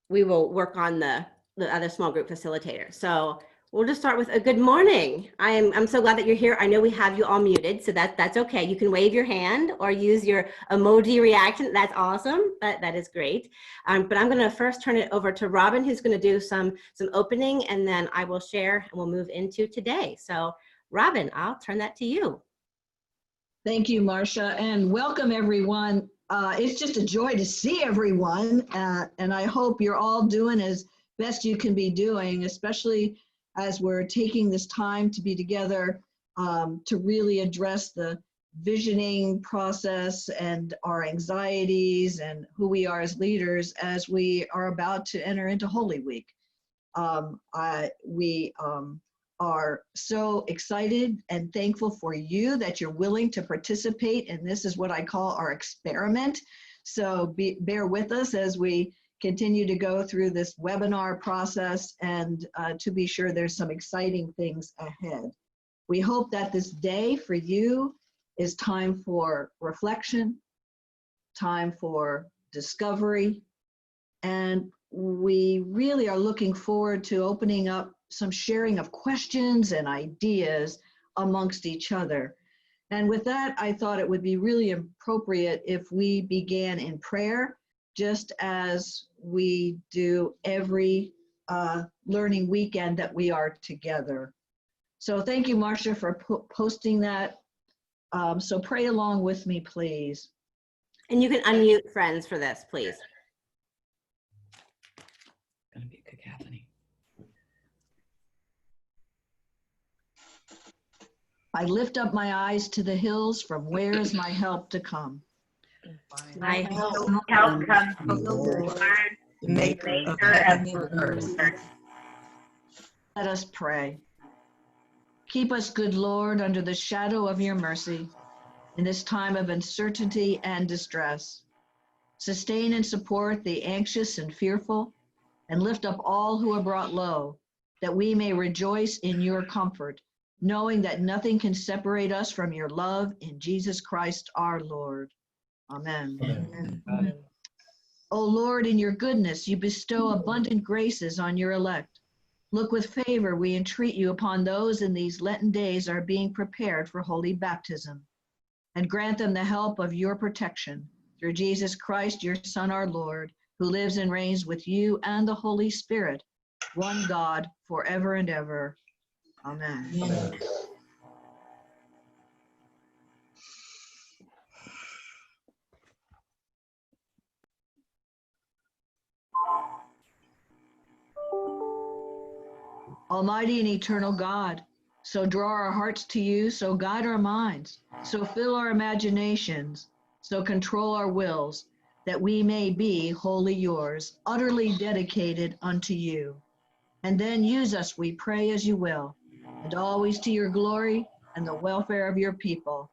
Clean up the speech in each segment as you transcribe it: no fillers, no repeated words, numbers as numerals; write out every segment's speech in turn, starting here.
we will work on the other small group facilitator. So we'll just start with a good morning. I'm so glad that you're here. I know we have you all muted, so that's okay. You can wave your hand or use your emoji reaction. That's awesome. That is great. But I'm going to first turn it over to Robin, who's going to do some opening, and then I will share and we'll move into today. So Robin, I'll turn that to you. Thank you, Marcia, and welcome everyone. It's just a joy to see everyone, and I hope you're all doing as best you can be doing, especially as we're taking this time to be together to really address the visioning process and our anxieties and who we are as leaders as we are about to enter into Holy Week. We are so excited and thankful for you that you're willing to participate, and this is what I call our experiment. So bear with us as we continue to go through this webinar process, and to be sure there's some exciting things ahead. We hope that this day for you is time for reflection, time for discovery, and we really are looking forward to opening up some sharing of questions and ideas amongst each other. And with that, I thought it would be really appropriate if we began in prayer, just as we do every learning weekend that we are together. So thank you, Marcia, for posting that. So pray along with me, please. And you can unmute friends for this, please. Gonna be a cacophony. I lift up my eyes to the hills, from where is my help to come? My help comes from the Lord, the maker of heaven and earth. Let us pray. Keep us, good Lord, under the shadow of your mercy in this time of uncertainty and distress. Sustain and support the anxious and fearful, and lift up all who are brought low, that we may rejoice in your comfort, knowing that nothing can separate us from your love in Jesus Christ our Lord. Amen. Amen. Amen. O Lord, in your goodness, you bestow abundant graces on your elect. Look with favor, we entreat you, upon those in these Lenten days are being prepared for holy baptism, and grant them the help of your protection through Jesus Christ, your Son, our Lord, who lives and reigns with you and the Holy Spirit, one God, forever and ever. Amen. Amen. Almighty and eternal God, so draw our hearts to you, so guide our minds, so fill our imaginations, so control our wills, that we may be wholly yours, utterly dedicated unto you. And then use us, we pray, as you will, and always to your glory and the welfare of your people,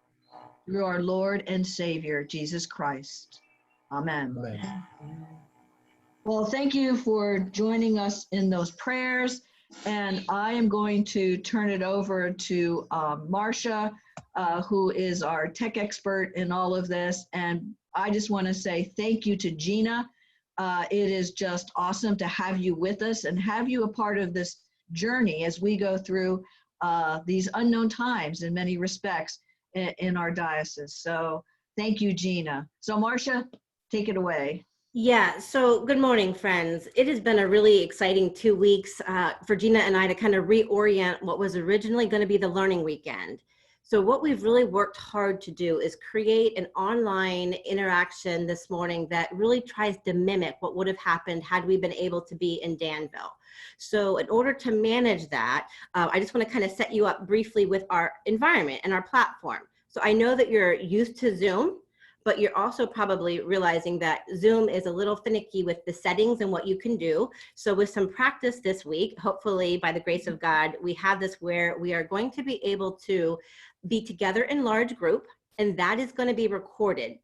through our Lord and Savior, Jesus Christ. Amen. Amen. Well, thank you for joining us in those prayers. And I am going to turn it over to Marcia, who is our tech expert in all of this. And I just want to say thank you to Gina. It is just awesome to have you with us and have you a part of this journey as we go through these unknown times in many respects in our diocese. So thank you, Gina. So Marcia, take it away. Yeah, so good morning, friends. It has been a really exciting 2 weeks for Gina and I to kind of reorient what was originally going to be the learning weekend. So what we've really worked hard to do is create an online interaction this morning that really tries to mimic what would have happened had we been able to be in Danville. So in order to manage that, I just want to kind of set you up briefly with our environment and our platform. So I know that you're used to Zoom, but you're also probably realizing that Zoom is a little finicky with the settings and what you can do. So with some practice this week, hopefully by the grace of God, we have this where we are going to be able to be together in large group, and that is going to be recorded.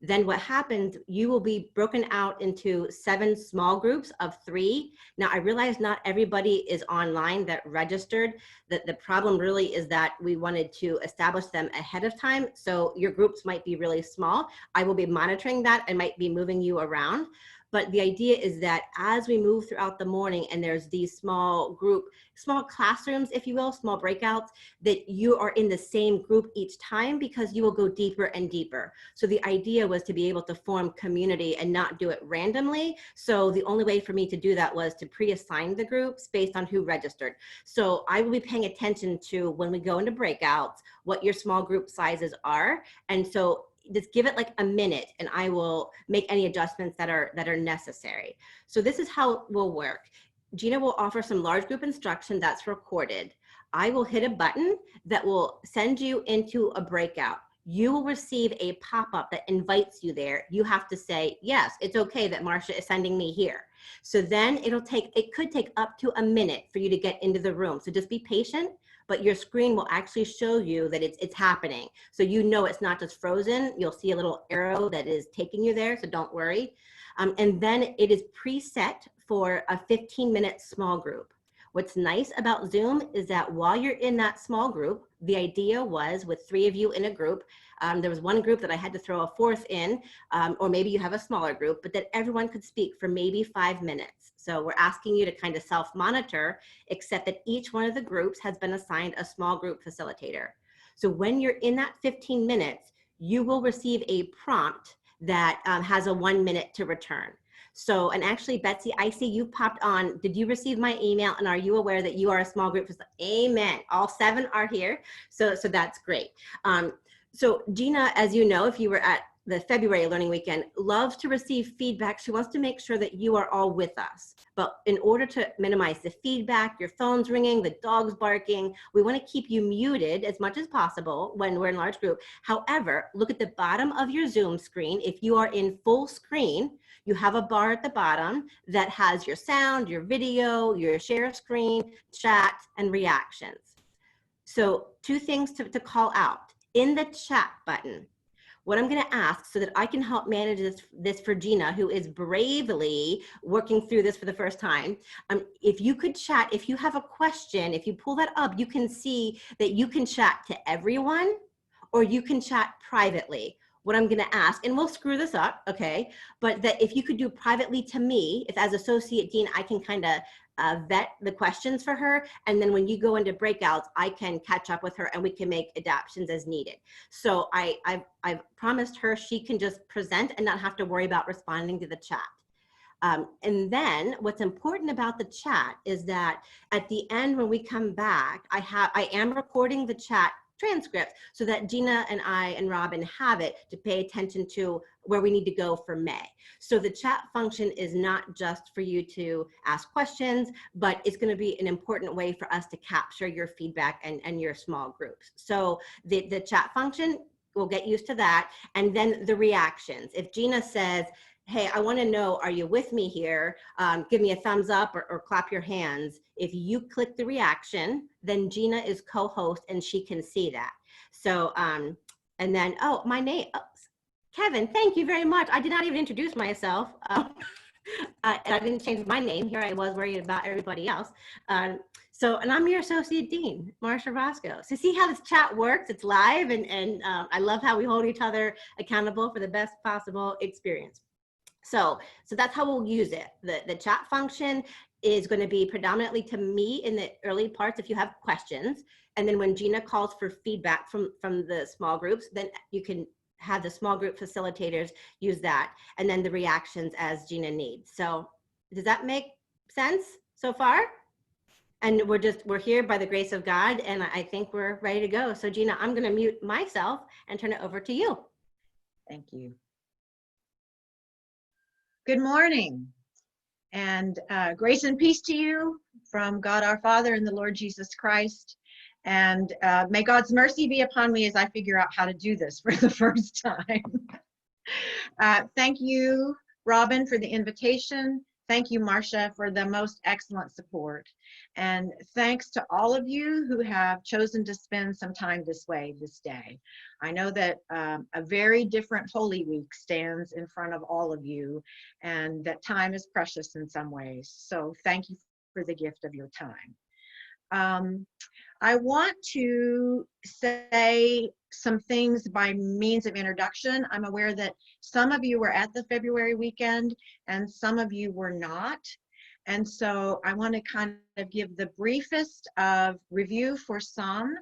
Then what happens, you will be broken out into 7 small groups of 3. Now, I realize not everybody is online that registered. The problem really is that we wanted to establish them ahead of time. So your groups might be really small. I will be monitoring that and might be moving you around. But the idea is that as we move throughout the morning and there's these small classrooms, if you will, small breakouts, that you are in the same group each time because you will go deeper and deeper. So the idea was to be able to form community and not do it randomly. So the only way for me to do that was to pre-assign the groups based on who registered. So I will be paying attention to, when we go into breakouts, what your small group sizes are. And so just give it like a minute and I will make any adjustments that are necessary. So this is how it will work. Gina will offer some large group instruction that's recorded. I will hit a button that will send you into a breakout. You will receive a pop-up that invites you there. You have to say, yes, it's okay that Marcia is sending me here. So then it could take up to a minute for you to get into the room. So just be patient, but your screen will actually show you that it's happening. So you know it's not just frozen. You'll see a little arrow that is taking you there, so don't worry. And then it is preset for a 15-minute small group. What's nice about Zoom is that while you're in that small group, the idea was with 3 of you in a group, there was one group that I had to throw a 4th in, or maybe you have a smaller group, but that everyone could speak for maybe 5 minutes. So we're asking you to kind of self-monitor, except that each one of the groups has been assigned a small group facilitator. So when you're in that 15 minutes, you will receive a prompt that has a 1 minute to return. So, and actually, Betsy, I see you popped on. Did you receive my email? And are you aware that you are a small group? Amen. All 7 are here. So that's great. So Gina, as you know, if you were at the February Learning Weekend, loves to receive feedback. She wants to make sure that you are all with us. But in order to minimize the feedback, your phone's ringing, the dog's barking, we want to keep you muted as much as possible when we're in large group. However, look at the bottom of your Zoom screen. If you are in full screen, you have a bar at the bottom that has your sound, your video, your share screen, chat, and reactions. So 2 things to call out. In the chat button, what I'm going to ask so that I can help manage this for Gina, who is bravely working through this for the first time. If you could chat, if you have a question, if you pull that up, you can see that you can chat to everyone or you can chat privately. What I'm going to ask, and we'll screw this up, okay, but that if you could do privately to me, if as Associate Dean, I can kind of vet the questions for her. And then when you go into breakouts, I can catch up with her and we can make adaptations as needed. So I've promised her she can just present and not have to worry about responding to the chat. And then what's important about the chat is that at the end, when we come back, I am recording the chat transcript so that Gina and I and Robin have it to pay attention to where we need to go for May. So the chat function is not just for you to ask questions, but it's going to be an important way for us to capture your feedback and your small groups. So the chat function, we'll get used to that. And then the reactions. If Gina says, hey, I want to know, are you with me here? Give me a thumbs up or clap your hands. If you click the reaction, then Gina is co-host and she can see that. So, and then, oh, my name, oh, Kevin, thank you very much. I did not even introduce myself. And I didn't change my name. Here I was worried about everybody else. And I'm your Associate Dean, Marcia Roscoe. So see how this chat works? It's live and I love how we hold each other accountable for the best possible experience. So that's how we'll use it. The chat function is going to be predominantly to me in the early parts if you have questions. And then when Gina calls for feedback from the small groups, then you can have the small group facilitators use that. And then the reactions as Gina needs. So does that make sense so far? And we're here by the grace of God. And I think we're ready to go. So Gina, I'm going to mute myself and turn it over to you. Thank you. Good morning, and grace and peace to you from God our Father and the Lord Jesus Christ. And may God's mercy be upon me as I figure out how to do this for the first time. Thank you, Robin, for the invitation. Thank you, Marcia, for the most excellent support. And thanks to all of you who have chosen to spend some time this way this day. I know that a very different Holy Week stands in front of all of you, and that time is precious in some ways. So thank you for the gift of your time. I want to say some things by means of introduction. I'm aware that some of you were at the February weekend and some of you were not. And so I want to kind of give the briefest of review for some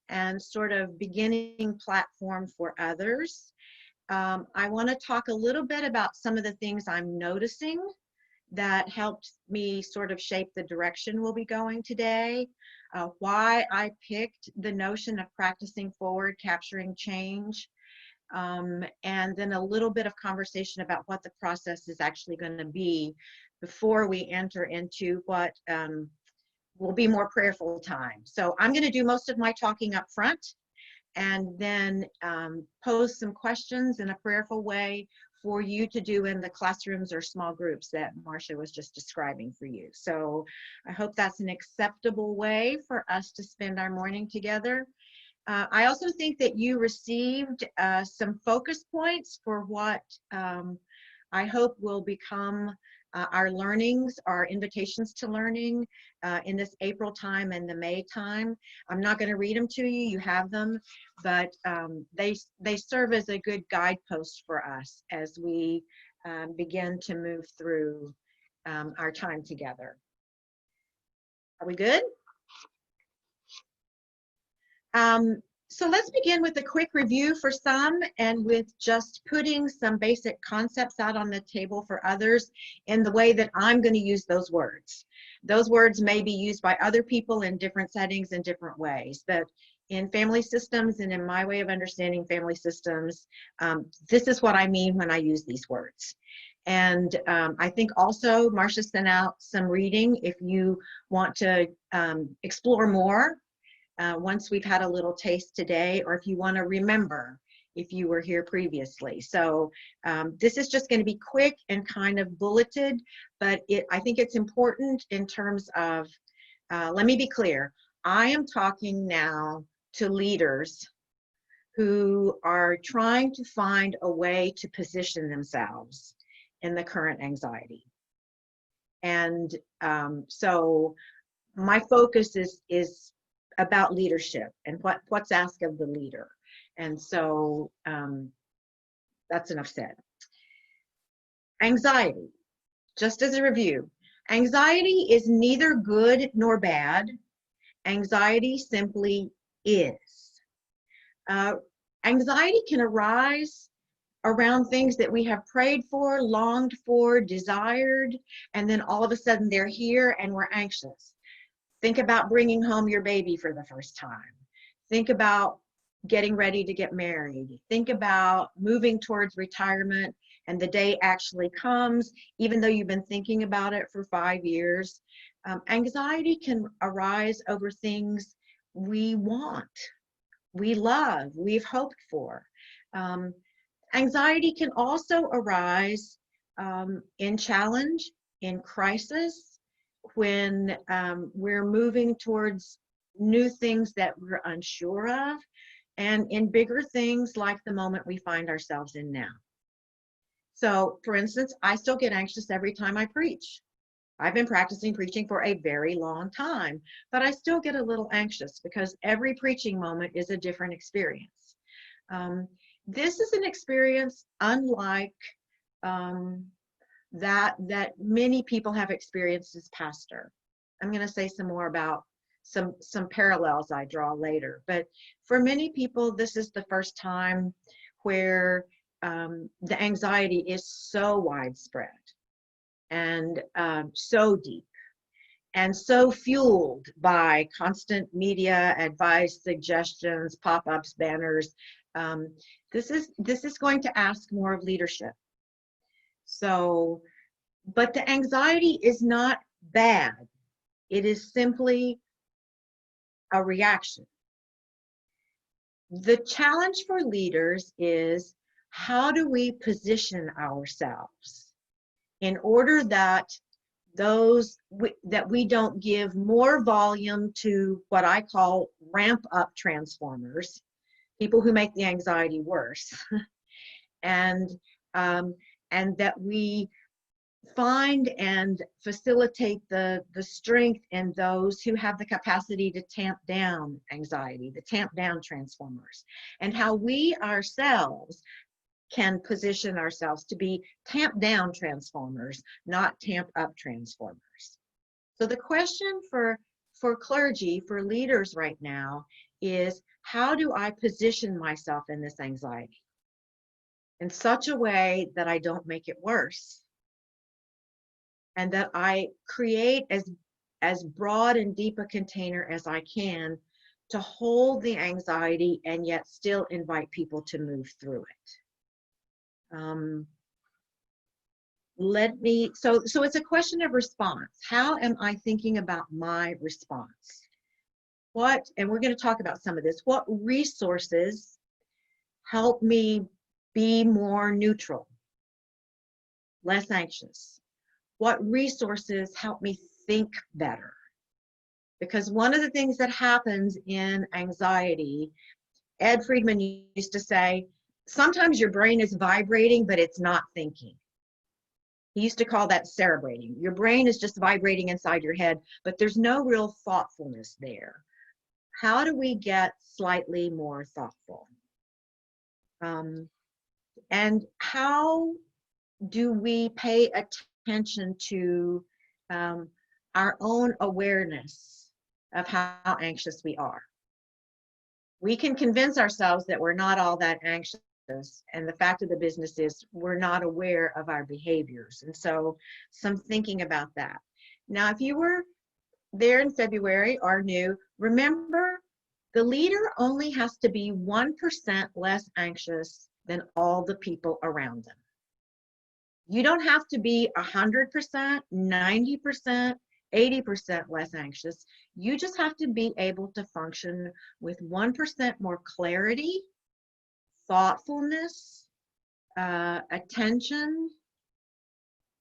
and sort of beginning platform for others. I want to talk a little bit about some of the things I'm noticing that helped me sort of shape the direction we'll be going today, why I picked the notion of practicing forward, capturing change, and then a little bit of conversation about what the process is actually going to be before we enter into what will be more prayerful time. So I'm going to do most of my talking up front and then pose some questions in a prayerful way for you to do in the classrooms or small groups that Marcia was just describing for you. So I hope that's an acceptable way for us to spend our morning together. I also think that you received some focus points for what I hope will become our learnings, our invitations to learning in this April time and the May time. I'm not going to read them to you, you have them, but they serve as a good guidepost for us as we begin to move through our time together. Are we good? So let's begin with a quick review for some and with just putting some basic concepts out on the table for others in the way that I'm going to use those words. Those words may be used by other people in different settings in different ways, but in family systems and in my way of understanding family systems, this is what I mean when I use these words. And I think also Marcia sent out some reading if you want to explore more. Once we've had a little taste today, or if you want to remember if you were here previously. So this is just going to be quick and kind of bulleted, but I think it's important in terms of, let me be clear, I am talking now to leaders who are trying to find a way to position themselves in the current anxiety. And so my focus is about leadership and what's asked of the leader. And so that's enough said. Anxiety, just as a review, anxiety is neither good nor bad. Anxiety simply is. Anxiety can arise around things that we have prayed for, longed for, desired, and then all of a sudden they're here and we're anxious. Think about bringing home your baby for the first time. Think about getting ready to get married. Think about moving towards retirement and the day actually comes, even though you've been thinking about it for 5 years. Anxiety can arise over things we want, we love, we've hoped for. Anxiety can also arise in challenge, in crisis, when we're moving towards new things that we're unsure of, and in bigger things like the moment we find ourselves in now. So, for instance, I still get anxious every time I preach. I've been practicing preaching for a very long time, but I still get a little anxious because every preaching moment is a different experience. This is an experience unlike that many people have experienced as pastor. I'm going to say some more about some parallels I draw later, but for many people, this is the first time where the anxiety is so widespread and so deep and so fueled by constant media advice, suggestions, pop-ups, banners. This is going to ask more of leadership. So, but the anxiety is not bad. It is simply a reaction. The challenge for leaders is, how do we position ourselves in order that we don't give more volume to what I call ramp up transformers, people who make the anxiety worse, and that we find and facilitate the strength in those who have the capacity to tamp down anxiety, the tamp down transformers, and how we ourselves can position ourselves to be tamp down transformers, not tamp up transformers. So the question for clergy, for leaders right now is, how do I position myself in this anxiety in such a way that I don't make it worse, and that I create as broad and deep a container as I can to hold the anxiety and yet still invite people to move through it. So it's a question of response. How am I thinking about my response? And we're going to talk about some of this, what resources help me be more neutral, less anxious? What resources help me think better? Because one of the things that happens in anxiety, Ed Friedman used to say, sometimes your brain is vibrating, but it's not thinking. He used to call that cerebrating. Your brain is just vibrating inside your head, but there's no real thoughtfulness there. How do we get slightly more thoughtful? And how do we pay attention to our own awareness of how anxious we are? We can convince ourselves that we're not all that anxious, and the fact of the business is we're not aware of our behaviors. And so some thinking about that. Now, if you were there in February or new, remember, the leader only has to be 1% less anxious than all the people around them. You don't have to be 100%, 90%, 80% less anxious. You just have to be able to function with 1% more clarity, thoughtfulness, attention,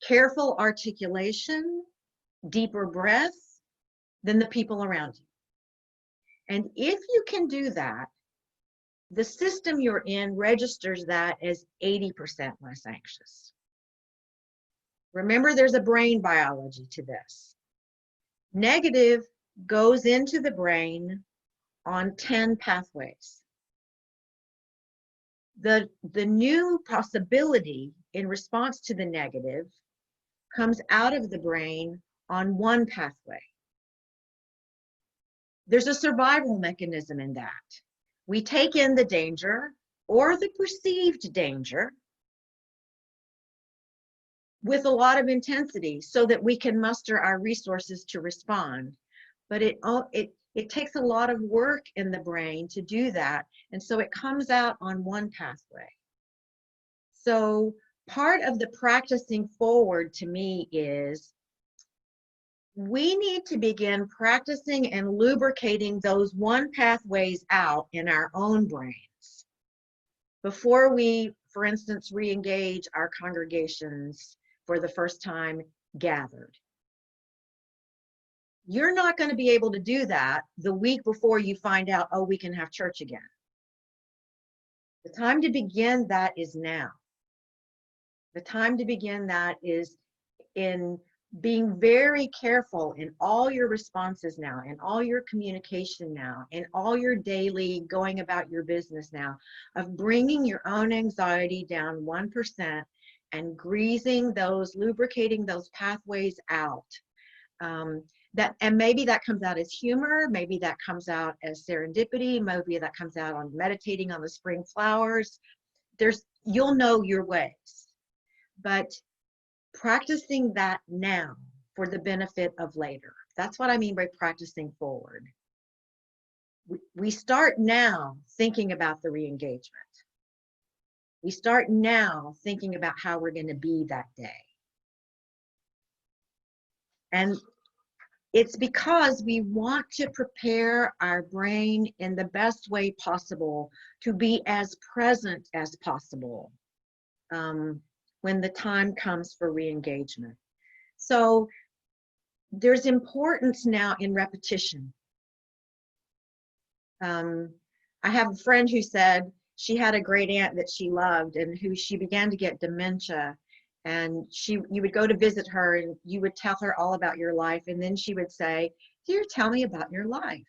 careful articulation, deeper breath than the people around you. And if you can do that, the system you're in registers that as 80% less anxious. Remember, there's a brain biology to this. Negative goes into the brain on 10 pathways. The new possibility in response to the negative comes out of the brain on 1 pathway. There's a survival mechanism in that. We take in the danger or the perceived danger with a lot of intensity so that we can muster our resources to respond. But it takes a lot of work in the brain to do that. And so it comes out on 1 pathway. So part of the practicing forward to me is we need to begin practicing and lubricating those 1 pathways out in our own brains before we, for instance, re-engage our congregations for the first time gathered. You're not going to be able to do that the week before you find out, oh, we can have church again. The time to begin that is now. The time to begin that is in being very careful in all your responses now, in all your communication now, in all your daily going about your business now, of bringing your own anxiety down 1% and greasing those, lubricating those pathways out. And maybe that comes out as humor, maybe that comes out as serendipity, maybe that comes out on meditating on the spring flowers. You'll know your ways, but practicing that now for the benefit of later. That's what I mean by practicing forward. We start now thinking about the re-engagement. We start now thinking about how we're going to be that day. And it's because we want to prepare our brain in the best way possible to be as present as possible when the time comes for re-engagement. So there's importance now in repetition. I have a friend who said she had a great aunt that she loved and who she began to get dementia. And you would go to visit her and you would tell her all about your life. And then she would say, "Dear, tell me about your life."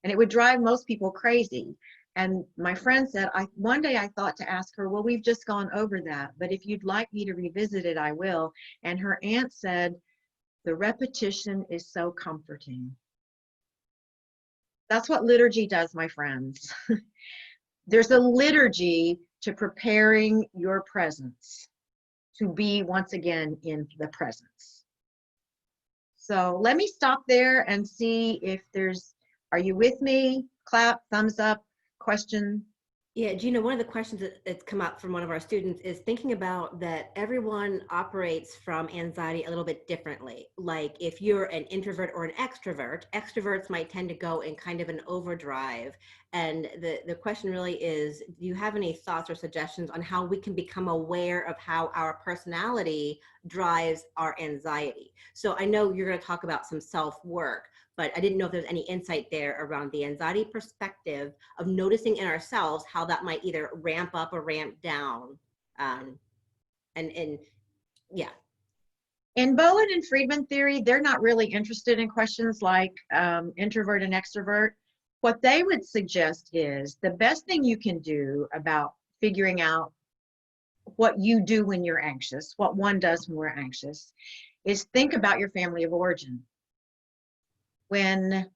And it would drive most people crazy. And my friend said, one day I thought to ask her, "Well, we've just gone over that, but if you'd like me to revisit it, I will." And her aunt said, "The repetition is so comforting." That's what liturgy does, my friends. There's a liturgy to preparing your presence to be once again in the presence. So let me stop there and see if are you with me? Clap, thumbs up, question. Yeah, Gina, one of the questions that's come up from one of our students is thinking about that everyone operates from anxiety a little bit differently. Like if you're an introvert or an extrovert, extroverts might tend to go in kind of an overdrive. And the question really is, do you have any thoughts or suggestions on how we can become aware of how our personality drives our anxiety? So I know you're going to talk about some self-work, but I didn't know if there's any insight there around the anxiety perspective of noticing in ourselves how that might either ramp up or ramp down. And yeah. In Bowen and Friedman theory, they're not really interested in questions like introvert and extrovert. What they would suggest is the best thing you can do about figuring out what you do when you're anxious, what one does when we're anxious, is think about your family of origin. When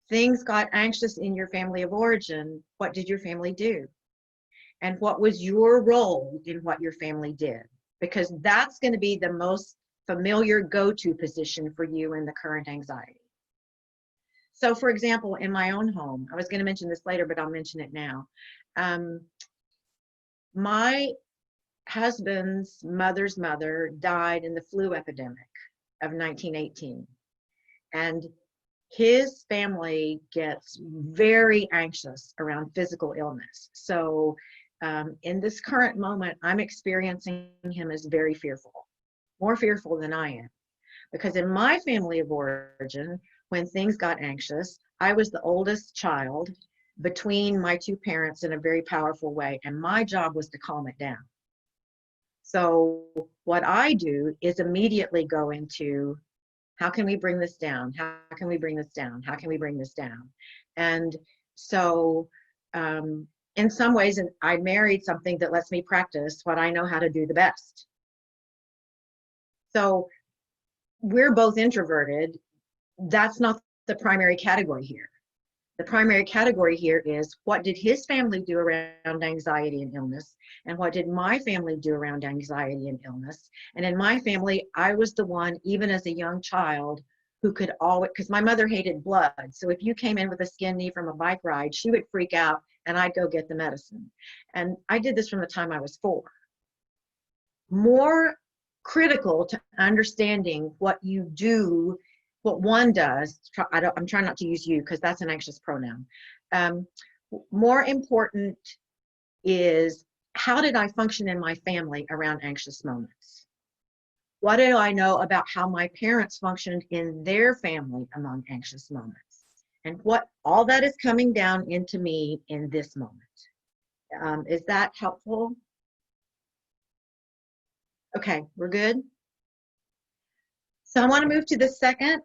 things got anxious in your family of origin, what did your family do? And what was your role in what your family did? Because that's going to be the most familiar go-to position for you in the current anxiety. So for example, in my own home, I was going to mention this later, but I'll mention it now. My husband's mother's mother died in the flu epidemic of 1918. And his family gets very anxious around physical illness. So in this current moment, I'm experiencing him as very fearful, more fearful than I am. Because in my family of origin, when things got anxious, I was the oldest child between my two parents in a very powerful way, and my job was to calm it down. So what I do is immediately go into, how can we bring this down? How can we bring this down? How can we bring this down? And so in some ways, I married something that lets me practice what I know how to do the best. So we're both introverted. That's not the primary category here. The primary category here is, what did his family do around anxiety and illness? And what did my family do around anxiety and illness? And in my family, I was the one, even as a young child, who could always, because my mother hated blood. So if you came in with a skin knee from a bike ride, she would freak out and I'd go get the medicine. And I did this from the time I was 4. More critical to understanding what you do, what one does, I'm trying not to use you because that's an anxious pronoun. More important is, how did I function in my family around anxious moments? What do I know about how my parents functioned in their family among anxious moments? And what all that is coming down into me in this moment. Is that helpful? Okay, we're good. So I want to move to the second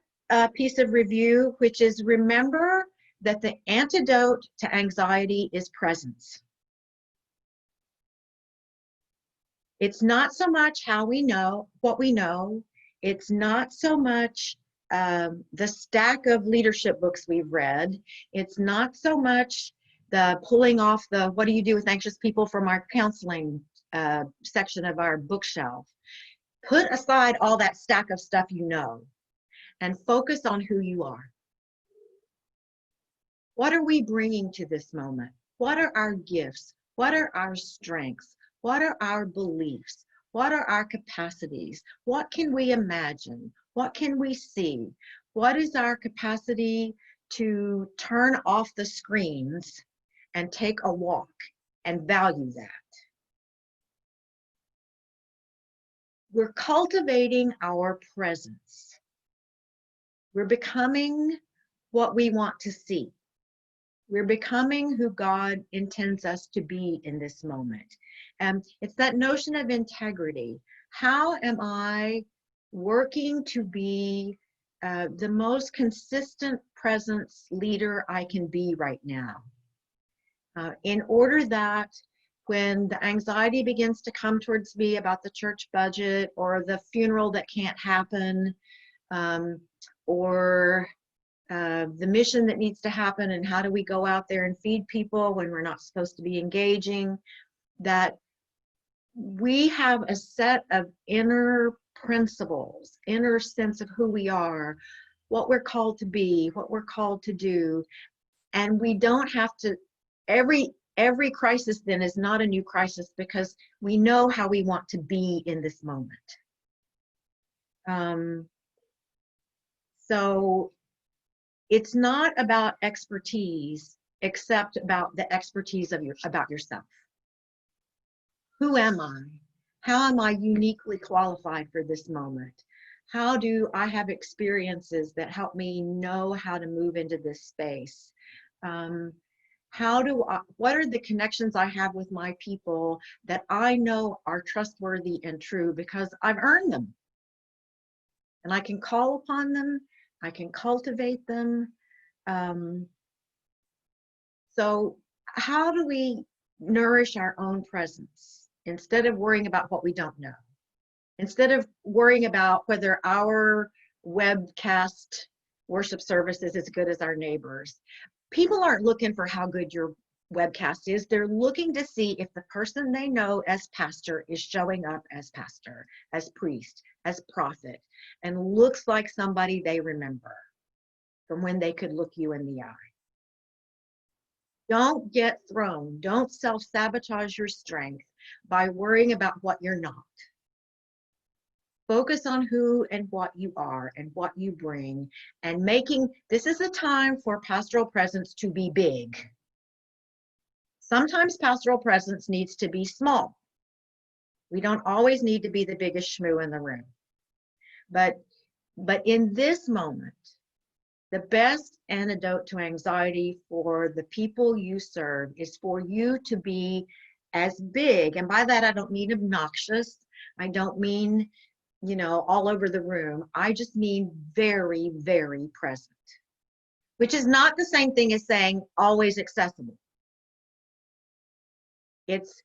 piece of review, which is, remember that the antidote to anxiety is presence. It's not so much how we know what we know. It's not so much the stack of leadership books we've read. It's not so much the pulling off the what do you do with anxious people from our counseling section of our bookshelf. Put aside all that stack of stuff you know and focus on who you are. What are we bringing to this moment? What are our gifts? What are our strengths? What are our beliefs? What are our capacities? What can we imagine? What can we see? What is our capacity to turn off the screens and take a walk and value that? We're cultivating our presence. We're becoming what we want to see. We're becoming who God intends us to be in this moment. It's that notion of integrity. How am I working to be the most consistent presence leader I can be right now? In order that when the anxiety begins to come towards me about the church budget or the funeral that can't happen, or the mission that needs to happen, and how do we go out there and feed people when we're not supposed to be engaging, that we have a set of inner principles, inner sense of who we are, what we're called to be, what we're called to do. And we don't have to, every crisis then is not a new crisis, because we know how we want to be in this moment. So it's not about expertise, except about the expertise of about yourself. Who am I? How am I uniquely qualified for this moment? How do I have experiences that help me know how to move into this space? What are the connections I have with my people that I know are trustworthy and true because I've earned them? And I can call upon them, I can cultivate them. So how do we nourish our own presence instead of worrying about what we don't know? Instead of worrying about whether our webcast worship service is as good as our neighbors. People aren't looking for how good your webcast is. They're looking to see if the person they know as pastor is showing up as pastor, as priest, as prophet, and looks like somebody they remember from when they could look you in the eye. Don't get thrown. Don't self-sabotage your strength by worrying about what you're not. Focus on who and what you are and what you bring, and this is a time for pastoral presence to be big. Sometimes pastoral presence needs to be small. We don't always need to be the biggest shmoo in the room. But in this moment, the best antidote to anxiety for the people you serve is for you to be as big. And by that, I don't mean obnoxious. I don't mean, all over the room. I just mean very, very present, which is not the same thing as saying always accessible. It's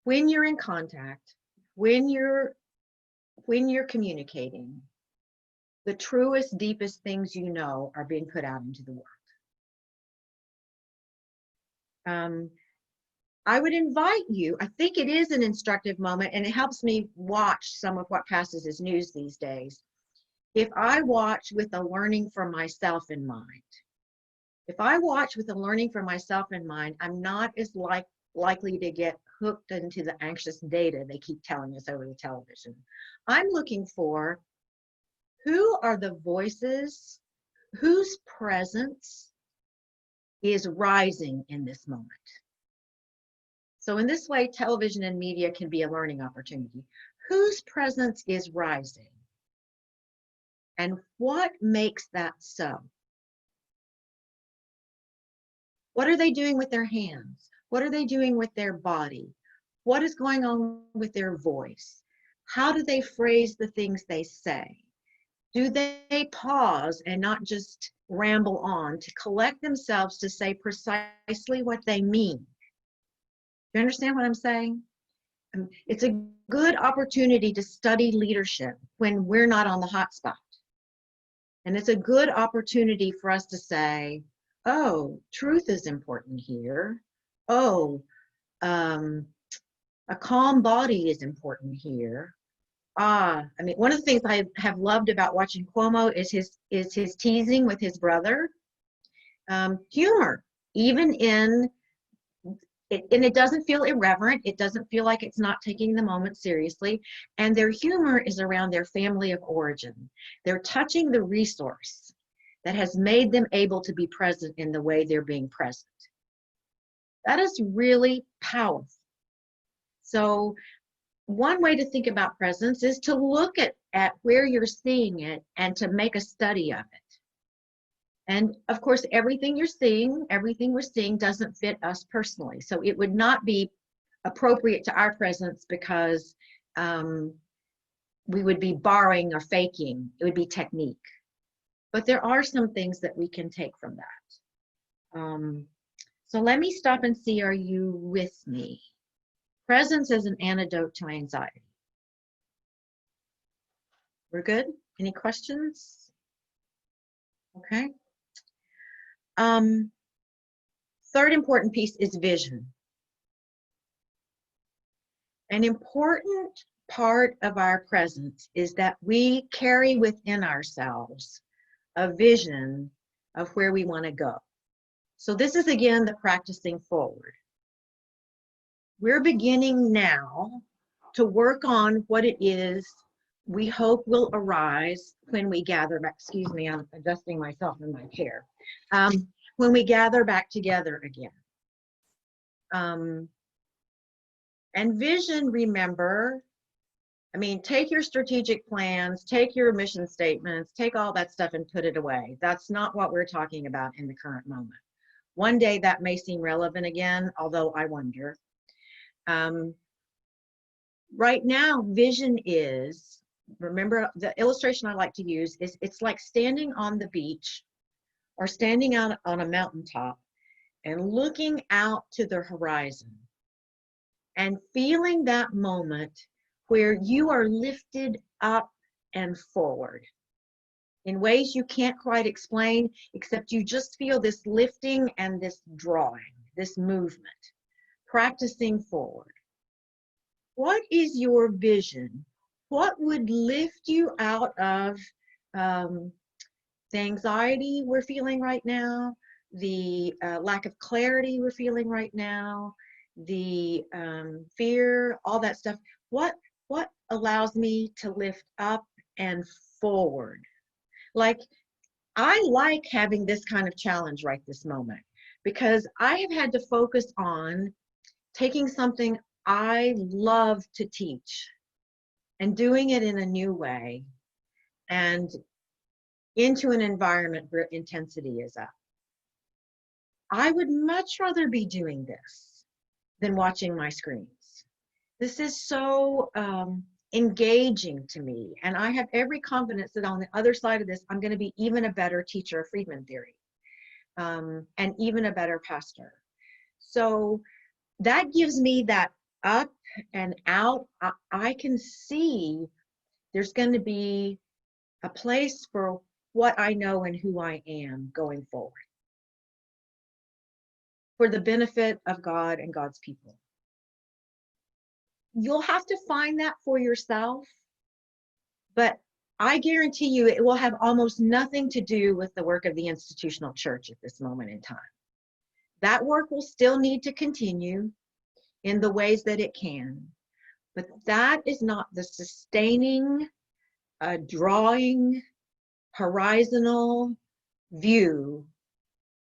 when you're in contact, when you're communicating, the truest, deepest things you know are being put out into the world. I would invite you, I think it is an instructive moment, and it helps me watch some of what passes as news these days. If I watch with a learning for myself in mind, I'm not as likely to get hooked into the anxious data they keep telling us over the television. I'm looking for who are the voices, whose presence is rising in this moment. So in this way, television and media can be a learning opportunity. Whose presence is rising? And what makes that so? What are they doing with their hands? What are they doing with their body? What is going on with their voice? How do they phrase the things they say? Do they pause and not just ramble on to collect themselves to say precisely what they mean? Do you understand what I'm saying? It's a good opportunity to study leadership when we're not on the hot spot. And it's a good opportunity for us to say, oh, truth is important here. Oh, a calm body is important here. One of the things I have loved about watching Cuomo is his teasing with his brother. Humor, even in it, and it doesn't feel irreverent. It doesn't feel like it's not taking the moment seriously. And their humor is around their family of origin. They're touching the resource that has made them able to be present in the way they're being present. That is really powerful. So one way to think about presence is to look at where you're seeing it and to make a study of it. And of course, everything we're seeing doesn't fit us personally. So it would not be appropriate to our presence because we would be borrowing or faking. It would be technique. But there are some things that we can take from that. So let me stop and see, are you with me? Presence as an antidote to anxiety. We're good? Any questions? Okay. Third important piece is vision. An important part of our presence is that we carry within ourselves a vision of where we want to go. So this is again the practicing forward. We're beginning now to work on what it is we hope will arise when we gather back. Excuse me, I'm adjusting myself in my chair. When we gather back together again. And vision, remember, I mean, take your strategic plans, take your mission statements, take all that stuff and put it away. That's not what we're talking about in the current moment. One day that may seem relevant again, although I wonder. Right now, vision is, remember the illustration I like to use is it's like standing on the beach or standing out on a mountaintop and looking out to the horizon and feeling that moment where you are lifted up and forward in ways you can't quite explain, except you just feel this lifting and this drawing, this movement, practicing forward. What is your vision? What would lift you out of the anxiety we're feeling right now, the lack of clarity we're feeling right now, the fear, all that stuff? What allows me to lift up and forward? Like, I like having this kind of challenge right this moment because I have had to focus on taking something I love to teach and doing it in a new way and into an environment where intensity is up. I would much rather be doing this than watching my screens. This is so engaging to me, and I have every confidence that on the other side of this, I'm going to be even a better teacher of Friedman theory and even a better pastor. So that gives me that up and out. I can see there's going to be a place for what I know and who I am going forward for the benefit of God and God's people. You'll have to find that for yourself, but I guarantee you it will have almost nothing to do with the work of the institutional church at this moment in time. That work will still need to continue in the ways that it can, but that is not the sustaining, drawing, horizontal view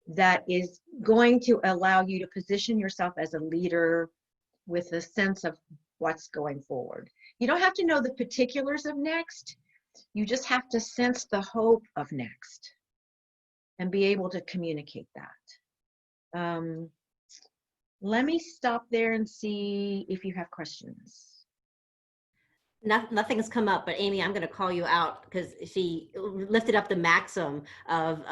that is going to allow you to position yourself as a leader with a sense of what's going forward. You don't have to know the particulars of next. You just have to sense the hope of next and be able to communicate that. Let me stop there and see if you have questions. Nothing's come up, but Amy, I'm going to call you out because she lifted up the maxim of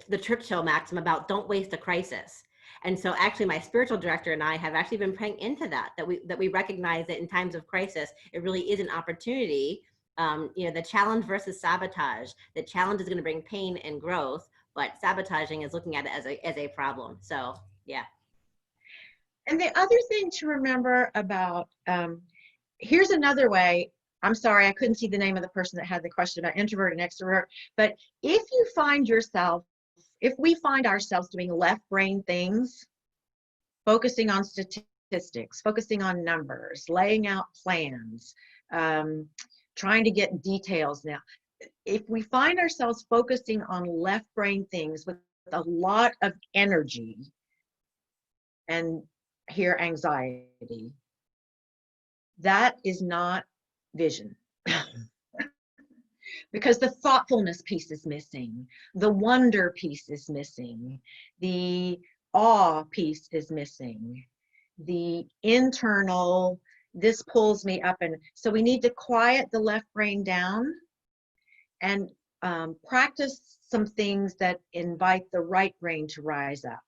the Churchill maxim about don't waste a crisis. And so actually my spiritual director and I have actually been praying into that we recognize that in times of crisis, it really is an opportunity. The challenge versus sabotage. The challenge is going to bring pain and growth, but sabotaging is looking at it as a problem. So yeah. And the other thing to remember about, here's another way. I'm sorry, I couldn't see the name of the person that had the question about introvert and extrovert, but if we find ourselves doing left brain things, focusing on statistics, focusing on numbers, laying out plans, trying to get details now, if we find ourselves focusing on left brain things with a lot of energy and here anxiety, that is not vision. Because the thoughtfulness piece is missing, the wonder piece is missing, the awe piece is missing, the internal, this pulls me up. And so we need to quiet the left brain down and practice some things that invite the right brain to rise up.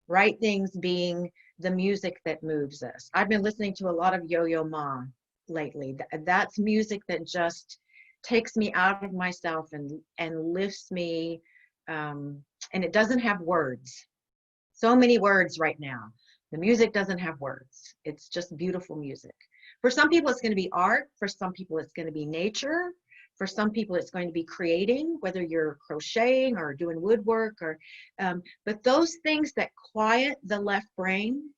Right things being the music that moves us. I've been listening to a lot of Yo-Yo Ma lately. That's music that just takes me out of myself and lifts me, and it doesn't have words. So many words right now. The music doesn't have words. It's just beautiful music. For some people, it's going to be art. For some people, it's going to be nature. For some people, it's going to be creating, whether you're crocheting or doing woodwork, or but those things that quiet the left brain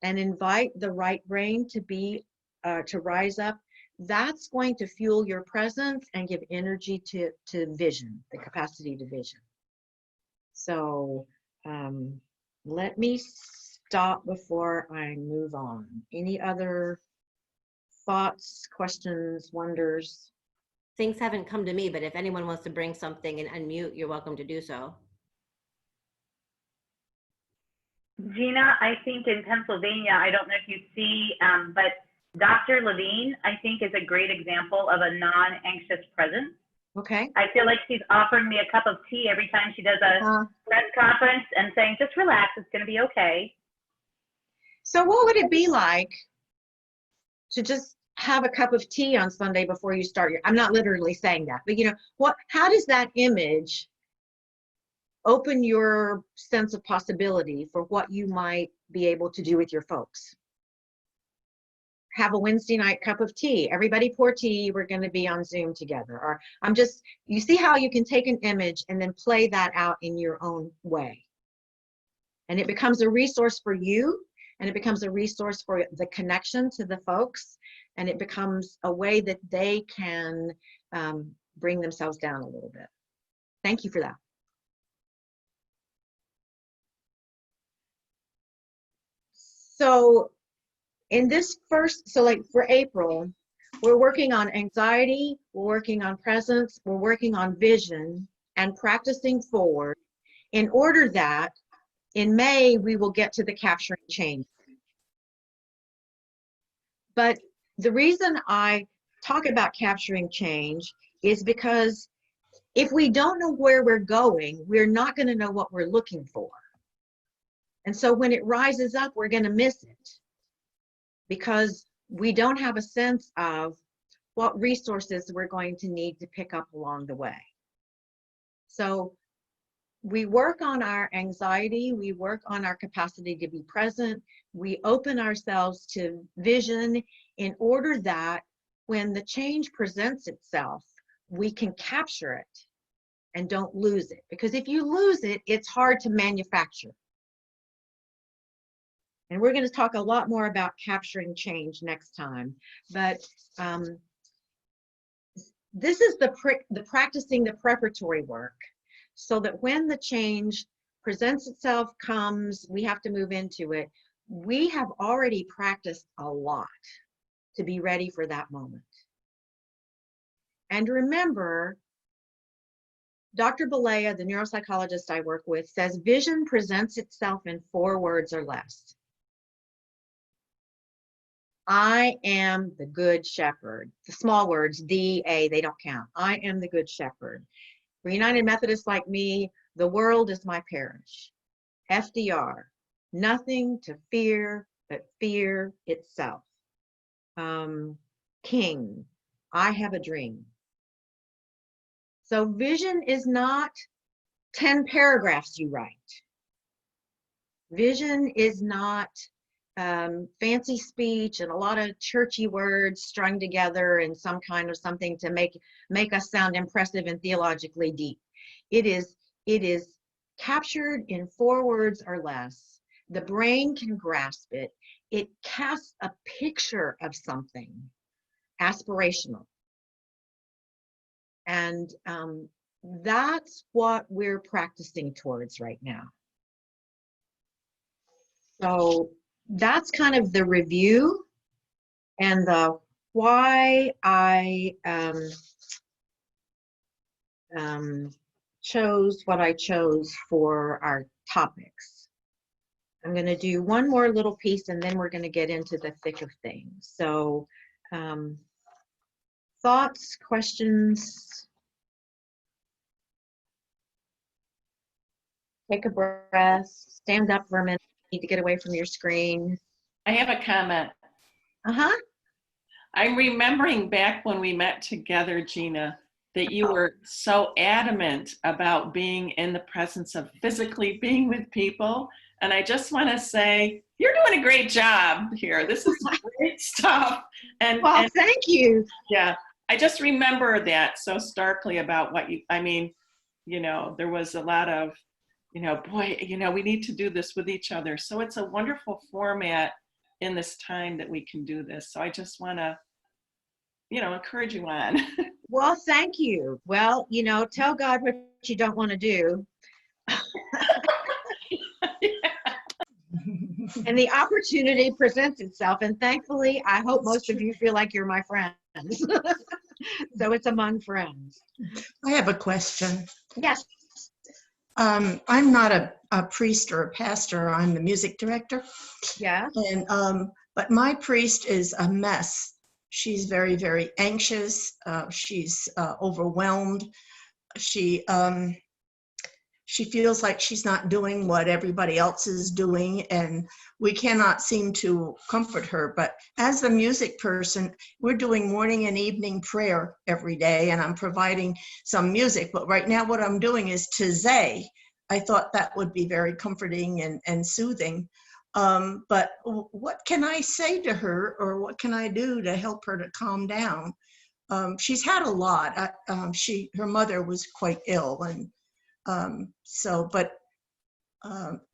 and invite the right brain to be to rise up, that's going to fuel your presence and give energy to vision, the capacity to vision. So let me stop before I move on. Any other thoughts, questions, wonders? Things haven't come to me, but if anyone wants to bring something and unmute, you're welcome to do so. Gina, I think in Pennsylvania, I don't know if you see, but Dr. Levine, I think, is a great example of a non-anxious presence. Okay. I feel like she's offering me a cup of tea every time she does a press conference and saying, just relax, it's going to be okay. So what would it be like to just have a cup of tea on Sunday before you start your, I'm not literally saying that, but you know, how does that image open your sense of possibility for what you might be able to do with your folks? Have a Wednesday night cup of tea. Everybody pour tea. We're going to be on Zoom together. Or you see how you can take an image and then play that out in your own way. And it becomes a resource for you, and it becomes a resource for the connection to the folks, and it becomes a way that they can bring themselves down a little bit. Thank you for that. So in this first, so like for April, we're working on anxiety, we're working on presence, we're working on vision and practicing forward, in order that in May, we will get to the capturing change. But the reason I talk about capturing change is because if we don't know where we're going, we're not going to know what we're looking for. And so when it rises up, we're going to miss it because we don't have a sense of what resources we're going to need to pick up along the way. So we work on our anxiety, we work on our capacity to be present, we open ourselves to vision in order that when the change presents itself, we can capture it and don't lose it. Because if you lose it, it's hard to manufacture. And we're going to talk a lot more about capturing change next time. But this is the practicing the preparatory work, so that when the change presents itself, comes, we have to move into it. We have already practiced a lot to be ready for that moment. And remember, Dr. Balea, the neuropsychologist I work with, says vision presents itself in 4 words or less. I am the good shepherd. The small words, D, A, they don't count. I am the good shepherd. For United Methodists like me, the world is my parish. FDR, nothing to fear but fear itself. King, I have a dream. So vision is not 10 paragraphs you write. Vision is not fancy speech and a lot of churchy words strung together in some kind of something to make us sound impressive and theologically deep. It is captured in 4 words or less. The brain can grasp it. It casts a picture of something aspirational. And that's what we're practicing towards right now. So that's kind of the review and the why I chose what I chose for our topics. I'm going to do one more little piece and then we're going to get into the thick of things. So thoughts, questions? Take a breath, stand up for a minute. You need to get away from your screen. I have a comment. Uh-huh. I'm remembering back when we met together, Gina, that you were so adamant about being in the presence of physically being with people. And I just want to say, you're doing a great job here. This is great stuff. And, Well, thank you. yeah, I just remember that so starkly about what you, I mean, you know, there was a lot of, you know, boy, you know, we need to do this with each other. So it's a wonderful format in this time that we can do this. So I just want to, you know, encourage you on. Well, thank you. Well, you know, tell God what you don't want to do. And the opportunity presents itself. And thankfully, I hope most of you feel like you're my friends. So it's among friends. I have a question. Yes. I'm not a priest or a pastor. I'm the music director. Yeah. And but my priest is a mess. She's very, very anxious. She's overwhelmed. She feels like she's not doing what everybody else is doing, and we cannot seem to comfort her. But as the music person, we're doing morning and evening prayer every day, and I'm providing some music. But right now what I'm doing is Tizay. I thought that would be very comforting and soothing. But what can I say to her, or what can I do to help her to calm down? She's had a lot. Her mother was quite ill, and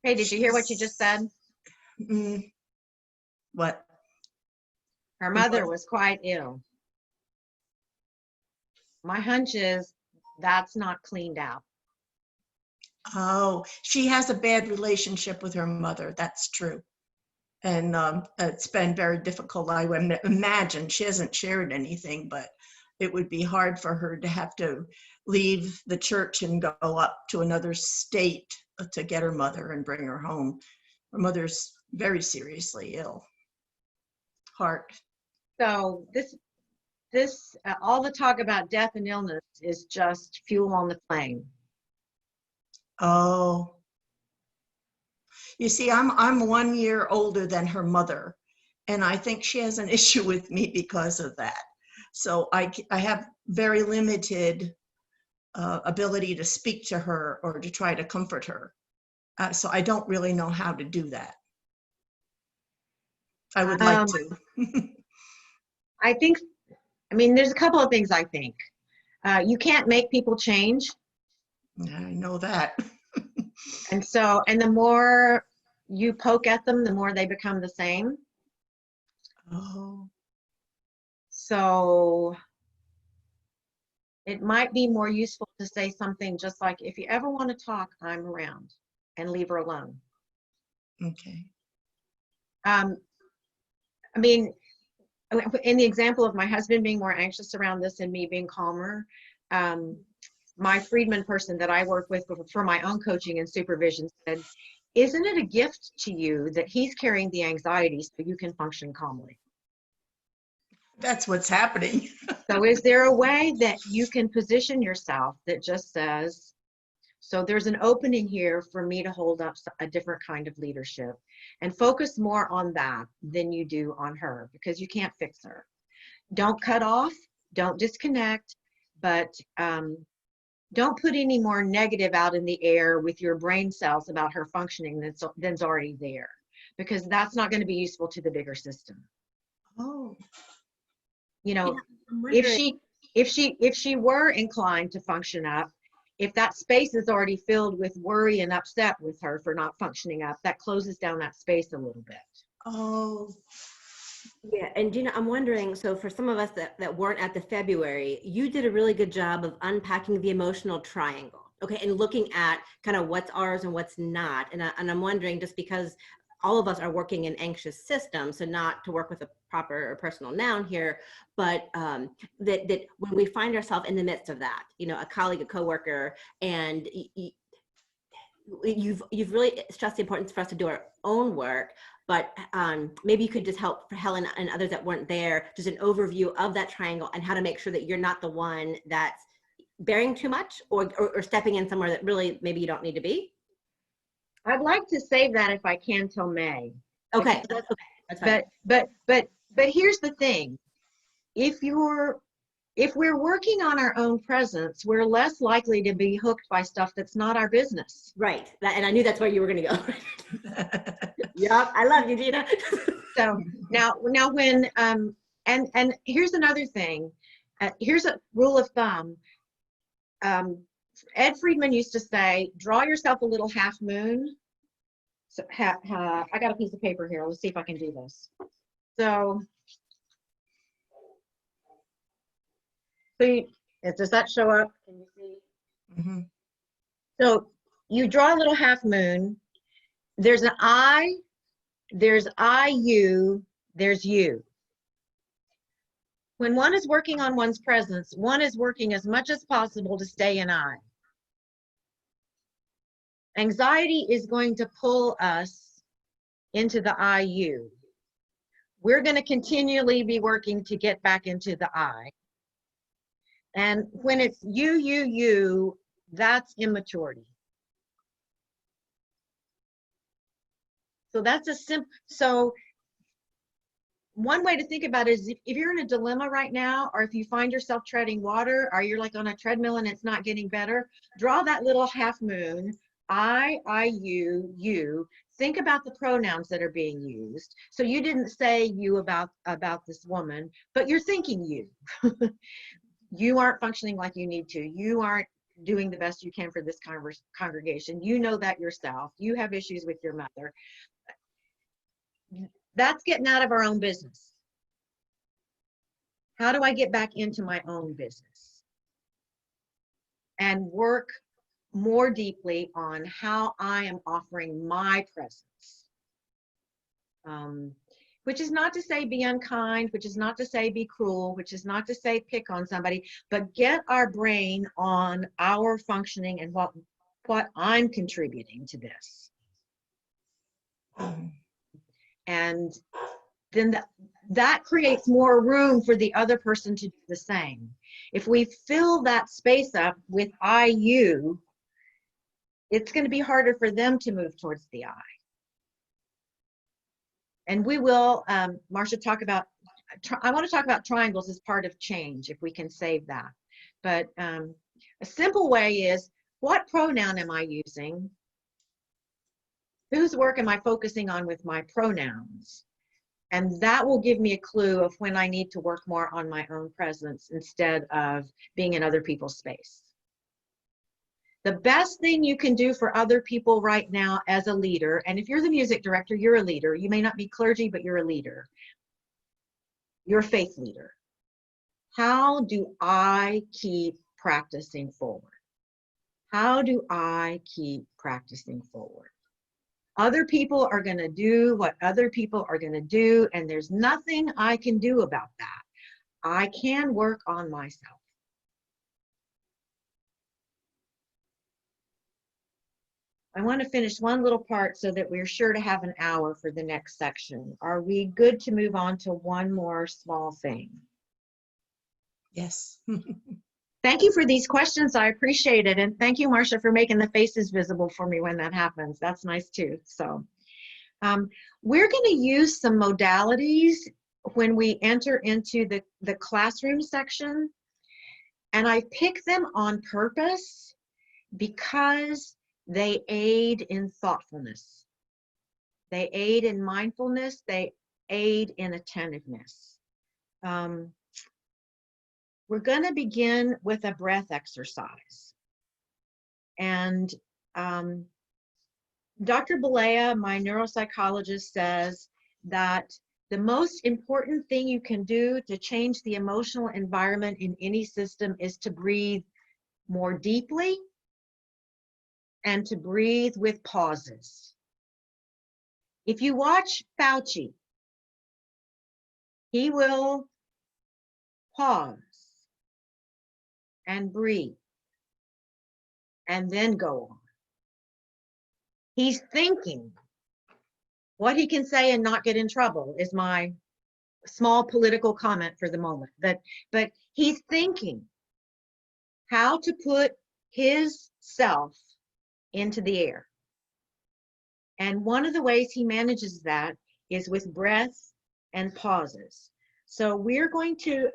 Hey, did you hear what you just said? What? Her mother was quite ill. My hunch is that's not cleaned out. Oh, she has a bad relationship with her mother. That's true. And it's been very difficult. I would imagine she hasn't shared anything, but it would be hard for her to have to leave the church and go up to another state to get her mother and bring her home. Her mother's very seriously ill. Heart. So this all the talk about death and illness is just fuel on the flame. Oh. You see, I'm 1 year older than her mother, and I think she has an issue with me because of that. So I have very limited ability to speak to her or to try to comfort her. So I don't really know how to do that. I would like to. I mean, there's a couple of things I think. You can't make people change. I know that. And the more you poke at them, the more they become the same. Oh. So it might be more useful to say something just like, if you ever want to talk, I'm around, and leave her alone. Okay. I mean, in the example of my husband being more anxious around this and me being calmer, my Friedman person that I work with for my own coaching and supervision said, isn't it a gift to you that he's carrying the anxiety so you can function calmly? That's what's happening. So is there a way that you can position yourself that just says, so there's an opening here for me to hold up a different kind of leadership, and focus more on that than you do on her, because you can't fix her. Don't cut off, don't disconnect, but don't put any more negative out in the air with your brain cells about her functioning than's already there, because that's not going to be useful to the bigger system. Oh. You know, if she were inclined to function up, if that space is already filled with worry and upset with her for not functioning up, that closes down that space a little bit. Oh. Yeah, and Gina, I'm wondering, so for some of us that weren't at the February, you did a really good job of unpacking the emotional triangle, okay, and looking at kind of what's ours and what's not. And I'm wondering, just because all of us are working in anxious systems, so not to work with a proper or personal noun here, but that when we find ourselves in the midst of that, you know, a colleague, a coworker, and you've really stressed the importance for us to do our own work, but maybe you could just help for Helen and others that weren't there, just an overview of that triangle and how to make sure that you're not the one that's bearing too much or stepping in somewhere that really maybe you don't need to be. I'd like to save that if I can till May. Okay, that's okay. That's fine. But here's the thing. If we're working on our own presence, we're less likely to be hooked by stuff that's not our business. Right. And I knew that's where you were going to go. Yep. I love you, Gina. So now when, and here's another thing. Here's a rule of thumb. Ed Friedman used to say, draw yourself a little half moon. So I got a piece of paper here. Let's see if I can do this. So does that show up? Can you see? Mm-hmm. So you draw a little half moon. There's an I, there's you, there's you. When one is working on one's presence, one is working as much as possible to stay in I. Anxiety is going to pull us into the I-you. We're going to continually be working to get back into the I. And when it's you, that's immaturity. So that's so one way to think about it is if you're in a dilemma right now, or if you find yourself treading water, or you're like on a treadmill and it's not getting better, draw that little half moon, I, you. Think about the pronouns that are being used. So you didn't say you about this woman, but you're thinking you. You aren't functioning like you need to. You aren't doing the best you can for this congregation. You know that yourself. You have issues with your mother. That's getting out of our own business. How do I get back into my own business and work more deeply on how I am offering my presence? Which is not to say be unkind, which is not to say be cruel, which is not to say pick on somebody, but get our brain on our functioning and what I'm contributing to this. And then that creates more room for the other person to do the same. If we fill that space up with you, it's going to be harder for them to move towards the I. And we will, Marcia, talk about, I want to talk about triangles as part of change, if we can save that. But a simple way is, what pronoun am I using? Whose work am I focusing on with my pronouns? And that will give me a clue of when I need to work more on my own presence instead of being in other people's space. The best thing you can do for other people right now as a leader, and if you're the music director, you're a leader. You may not be clergy, but you're a leader. You're a faith leader. How do I keep practicing forward? How do I keep practicing forward? Other people are going to do what other people are going to do, and there's nothing I can do about that. I can work on myself. I want to finish one little part so that we're sure to have an hour for the next section. Are we good to move on to one more small thing? Yes. Thank you for these questions. I appreciate it. And thank you, Marcia, for making the faces visible for me when that happens. That's nice too. So we're going to use some modalities when we enter into the classroom section. And I pick them on purpose because they aid in thoughtfulness. They aid in mindfulness. They aid in attentiveness. We're going to begin with a breath exercise. And Dr. Balea, my neuropsychologist, says that the most important thing you can do to change the emotional environment in any system is to breathe more deeply and to breathe with pauses. If you watch Fauci, he will pause and breathe and then go on. He's thinking what he can say and not get in trouble is my small political comment for the moment. But he's thinking how to put his self into the air. And one of the ways he manages that is with breath and pauses. So we're going to,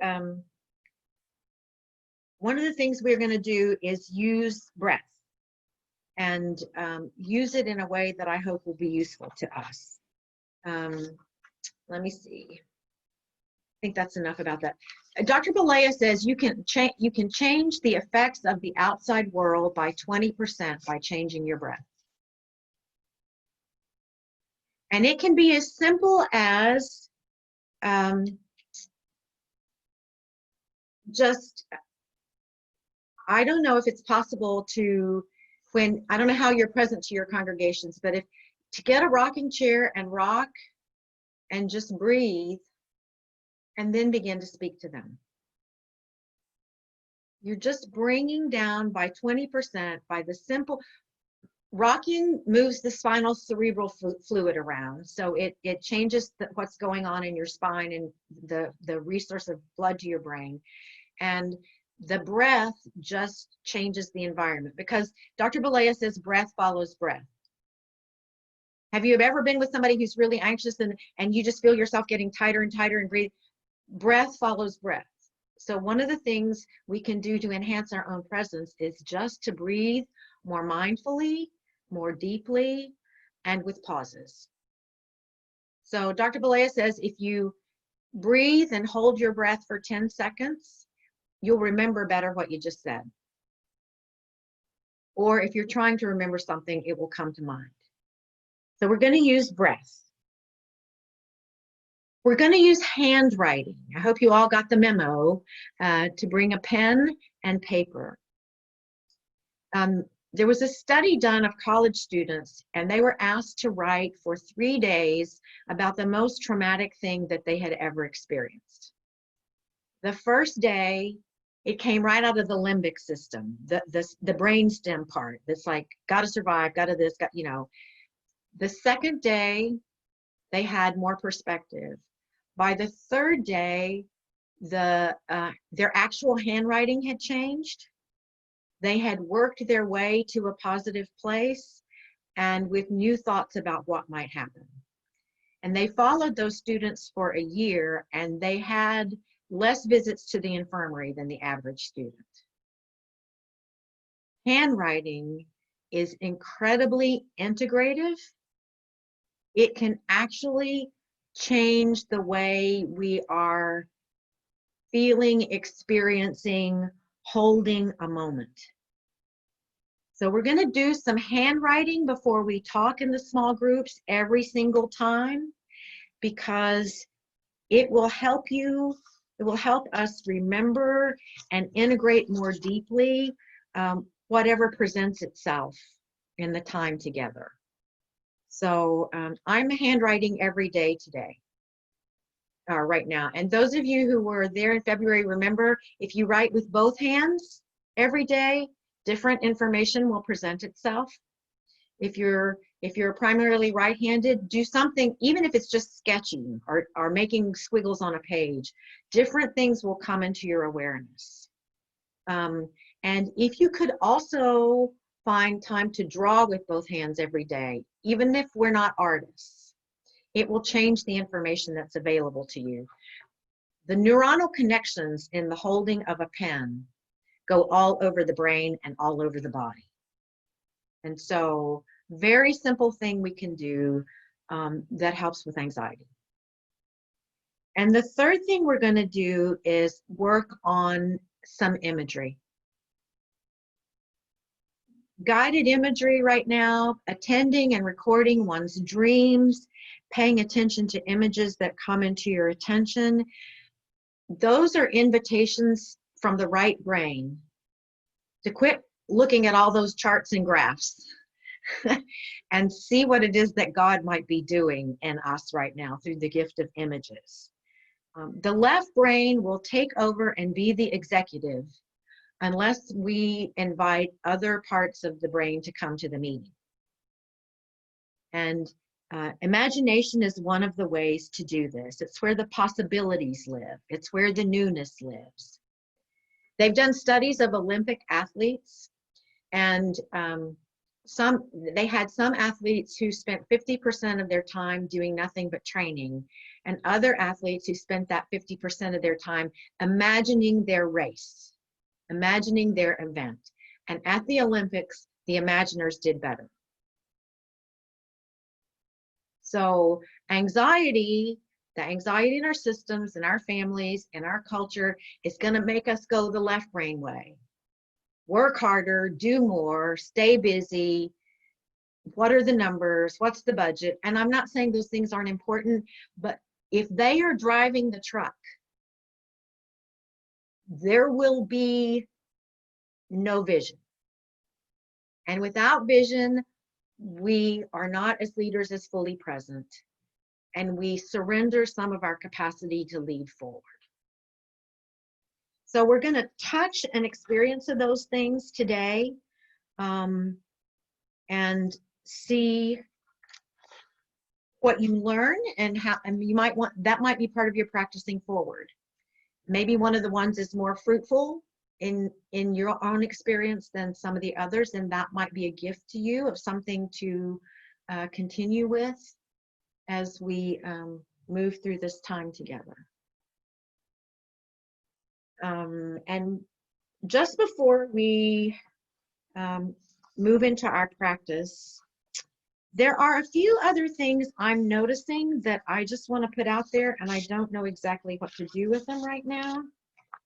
one of the things we're going to do is use breath and use it in a way that I hope will be useful to us. Let me see. I think that's enough about that. Dr. Balea says you can change the effects of the outside world by 20% by changing your breath. And it can be as simple as just, I don't know if it's possible to, I don't know how you're present to your congregations, but to get a rocking chair and rock and just breathe and then begin to speak to them. You're just bringing down by 20% by the simple, rocking moves the spinal cerebral fluid around. So it changes what's going on in your spine and the resource of blood to your brain. And the breath just changes the environment, because Dr. Balea says breath follows breath. Have you ever been with somebody who's really anxious and you just feel yourself getting tighter and tighter and breathe? Breath follows breath. So one of the things we can do to enhance our own presence is just to breathe more mindfully, more deeply, and with pauses. So Dr. Balea says if you breathe and hold your breath for 10 seconds, you'll remember better what you just said. Or if you're trying to remember something, it will come to mind. So we're going to use breath. We're going to use handwriting. I hope you all got the memo to bring a pen and paper. There was a study done of college students, and they were asked to write for 3 days about the most traumatic thing that they had ever experienced. The first day, it came right out of the limbic system, the brainstem part. That's like, gotta survive, gotta this, got, you know. The second day, they had more perspective. By the third day, their actual handwriting had changed. They had worked their way to a positive place and with new thoughts about what might happen. And they followed those students for a year, and they had less visits to the infirmary than the average student. Handwriting is incredibly integrative. It can actually change the way we are feeling, experiencing, holding a moment. So we're going to do some handwriting before we talk in the small groups every single time, because it will help you, it will help us remember and integrate more deeply whatever presents itself in the time together. So I'm handwriting every day today, right now. And those of you who were there in February, remember, if you write with both hands every day, different information will present itself. If you're primarily right-handed, do something, even if it's just sketching or making squiggles on a page, different things will come into your awareness. And if you could also find time to draw with both hands every day, even if we're not artists, it will change the information that's available to you. The neuronal connections in the holding of a pen go all over the brain and all over the body. And so, very simple thing we can do that helps with anxiety. And the third thing we're going to do is work on some imagery. Guided imagery right now, attending and recording one's dreams, paying attention to images that come into your attention. Those are invitations from the right brain to quit looking at all those charts and graphs and see what it is that God might be doing in us right now through the gift of images. The left brain will take over and be the executive unless we invite other parts of the brain to come to the meeting. And imagination is one of the ways to do this. It's where the possibilities live. It's where the newness lives. They've done studies of Olympic athletes, and they had some athletes who spent 50% of their time doing nothing but training, and other athletes who spent that 50% of their time imagining their race, imagining their event. And at the Olympics, the imaginers did better. So anxiety, the anxiety in our systems, in our families, in our culture is going to make us go the left brain way. Work harder, do more, stay busy. What are the numbers? What's the budget? And I'm not saying those things aren't important, but if they are driving the truck, there will be no vision. And without vision, we are not as leaders as fully present, and we surrender some of our capacity to lead forward. So we're going to touch an experience of those things today, and see what you learn and how, and you might want, that might be part of your practicing forward. Maybe one of the ones is more fruitful in your own experience than some of the others, and that might be a gift to you of something to continue with as we move through this time together. And just before we move into our practice, there are a few other things I'm noticing that I just want to put out there, and I don't know exactly what to do with them right now.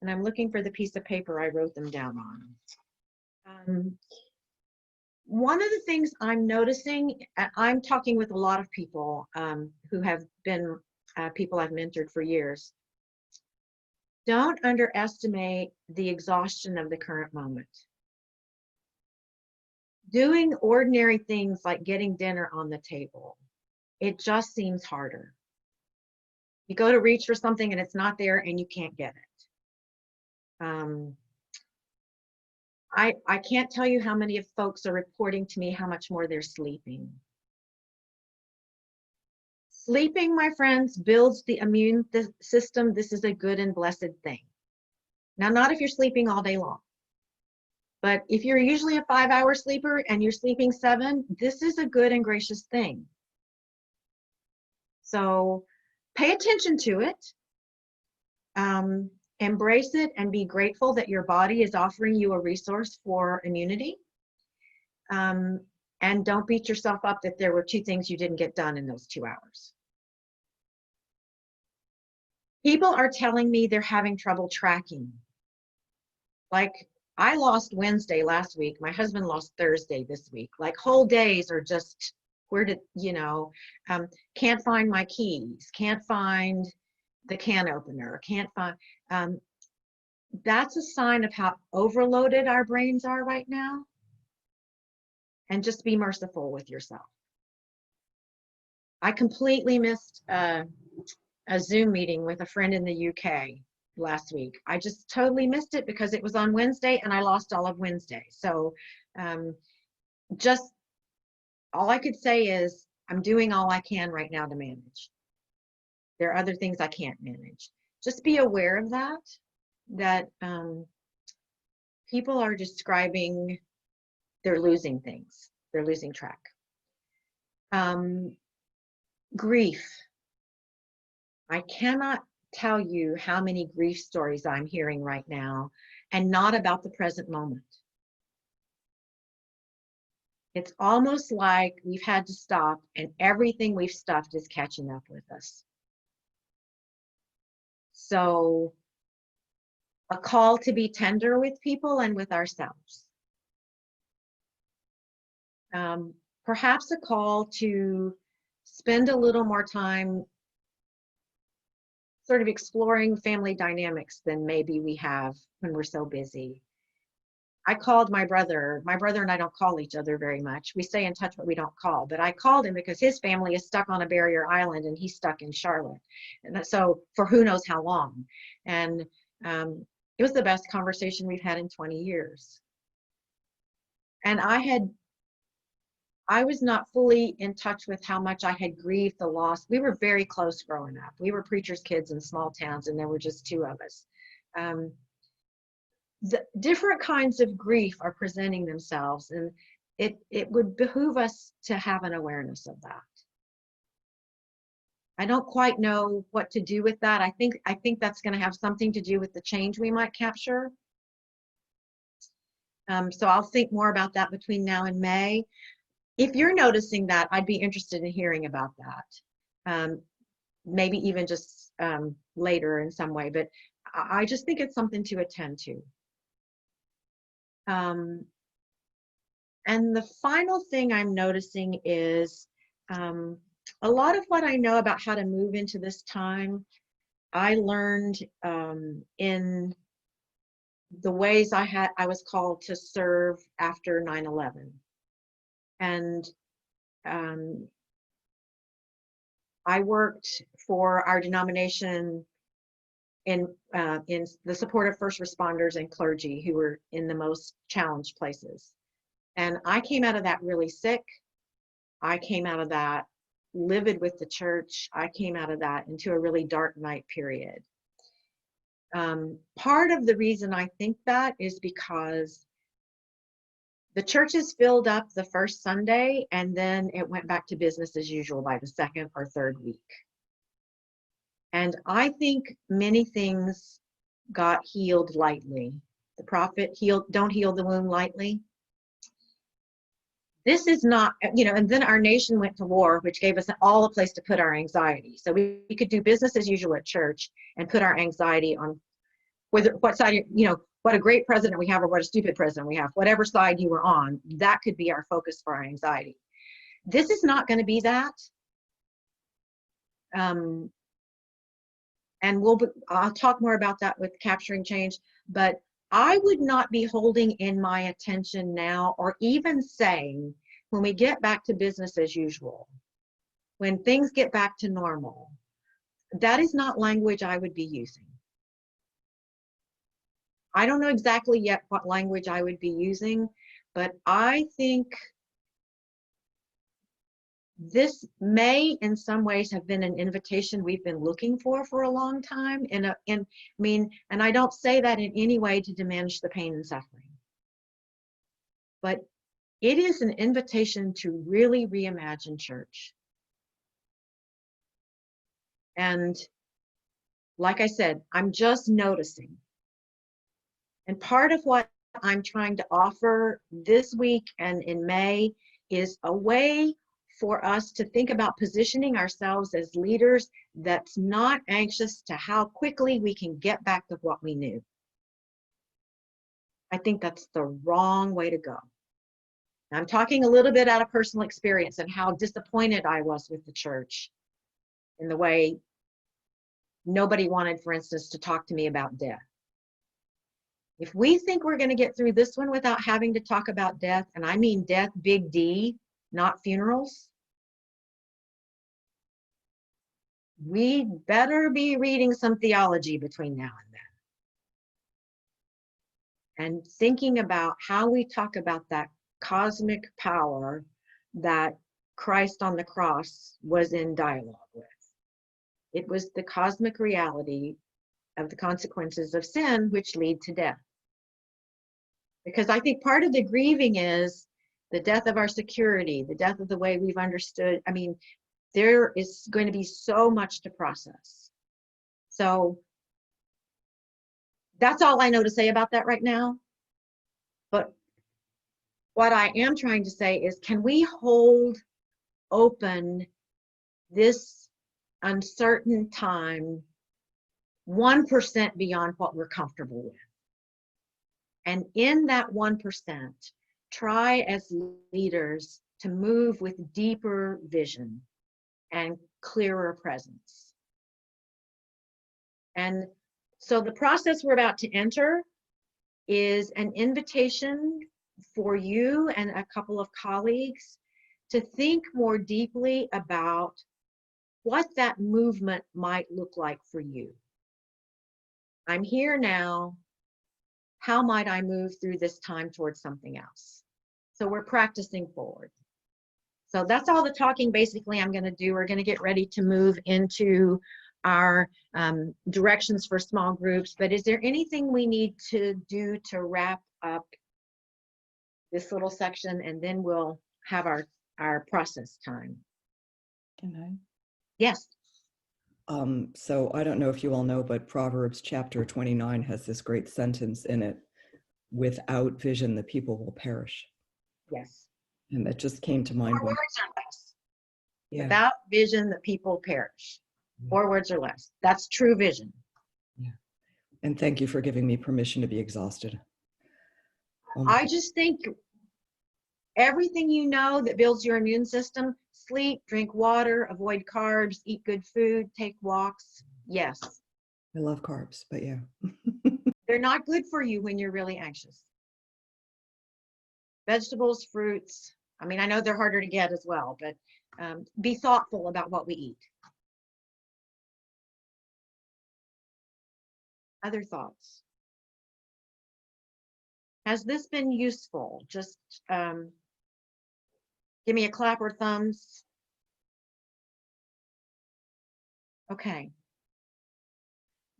And I'm looking for the piece of paper I wrote them down on. One of the things I'm noticing, I'm talking with a lot of people who have been people I've mentored for years. Don't underestimate the exhaustion of the current moment. Doing ordinary things like getting dinner on the table, it just seems harder. You go to reach for something and it's not there and you can't get it. I can't tell you how many of folks are reporting to me how much more they're sleeping. Sleeping, my friends, builds the immune system. This is a good and blessed thing. Now, not if you're sleeping all day long, but if you're usually a 5-hour sleeper and you're sleeping 7, this is a good and gracious thing. So pay attention to it. Embrace it and be grateful that your body is offering you a resource for immunity. And don't beat yourself up that there were 2 things you didn't get done in those 2 hours. People are telling me they're having trouble tracking. Like, I lost Wednesday last week. My husband lost Thursday this week. Like, whole days are just, where did, you know, can't find my keys, can't find the can opener, can't find, that's a sign of how overloaded our brains are right now. And just be merciful with yourself. I completely missed a Zoom meeting with a friend in the UK last week. I just totally missed it because it was on Wednesday and I lost all of Wednesday. So just all I could say is I'm doing all I can right now to manage. There are other things I can't manage. Just be aware of that people are describing they're losing things. They're losing track. Grief. I cannot tell you how many grief stories I'm hearing right now, and not about the present moment. It's almost like we've had to stop and everything we've stuffed is catching up with us. So a call to be tender with people and with ourselves. Perhaps a call to spend a little more time sort of exploring family dynamics than maybe we have when we're so busy. I called my brother. My brother and I don't call each other very much. We stay in touch, but we don't call. But I called him because his family is stuck on a barrier island and he's stuck in Charlotte. And so for who knows how long. And it was the best conversation we've had in 20 years. And I I was not fully in touch with how much I had grieved the loss. We were very close growing up. We were preachers' kids in small towns, and there were just two of us. The different kinds of grief are presenting themselves, and it would behoove us to have an awareness of that. I don't quite know what to do with that. I think that's going to have something to do with the change we might capture. So I'll think more about that between now and May. If you're noticing that, I'd be interested in hearing about that. Maybe even just later in some way, but I just think it's something to attend to. And the final thing I'm noticing is a lot of what I know about how to move into this time, I learned in the ways I was called to serve after 9/11. And I worked for our denomination in the support of first responders and clergy who were in the most challenged places. And I came out of that really sick. I came out of that livid with the church. I came out of that into a really dark night period. Part of the reason I think that is because the churches filled up the first Sunday, and then it went back to business as usual by the second or third week. And I think many things got healed lightly. The prophet don't heal the wound lightly. This is not, and then our nation went to war, which gave us all a place to put our anxiety. So we could do business as usual at church and put our anxiety on what side, what a great president we have or what a stupid president we have, whatever side you were on, that could be our focus for our anxiety. This is not going to be that. And I'll talk more about that with capturing change, but I would not be holding in my attention now, or even saying, when we get back to business as usual, when things get back to normal, that is not language I would be using. I don't know exactly yet what language I would be using, but I think this may in some ways have been an invitation we've been looking for a long time. And I don't say that in any way to diminish the pain and suffering, but it is an invitation to really reimagine church. And like I said, I'm just noticing. And part of what I'm trying to offer this week and in May is a way for us to think about positioning ourselves as leaders that's not anxious to how quickly we can get back to what we knew. I think that's the wrong way to go. I'm talking a little bit out of personal experience and how disappointed I was with the church in the way nobody wanted, for instance, to talk to me about death. If we think we're going to get through this one without having to talk about death, and I mean death, big D, not funerals, we better be reading some theology between now and then. And thinking about how we talk about that cosmic power that Christ on the cross was in dialogue with. It was the cosmic reality of the consequences of sin which lead to death. Because I think part of the grieving is the death of our security, the death of the way we've understood. I mean, there is going to be so much to process. So that's all I know to say about that right now. But what I am trying to say is, can we hold open this uncertain time 1% beyond what we're comfortable with? And in that 1%, try as leaders to move with deeper vision and clearer presence. And so the process we're about to enter is an invitation for you and a couple of colleagues to think more deeply about what that movement might look like for you. I'm here now. How might I move through this time towards something else? So we're practicing forward. So that's all the talking basically I'm going to do. We're going to get ready to move into our directions for small groups. But is there anything we need to do to wrap up this little section, and then we'll have our process time? Can I? Yes. So I don't know if you all know, but Proverbs chapter 29 has this great sentence in it: without vision, the people will perish. Yes. And that just came to mind. 4 words or less. Yeah. Without vision, the people perish. 4 words or less. That's true vision. Yeah. And thank you for giving me permission to be exhausted. I just think everything you know that builds your immune system: sleep, drink water, avoid carbs, eat good food, take walks. Yes. I love carbs, but yeah. They're not good for you when you're really anxious. Vegetables, fruits. I mean, I know they're harder to get as well, but be thoughtful about what we eat. Other thoughts? Has this been useful? Just give me a clap or thumbs. Okay.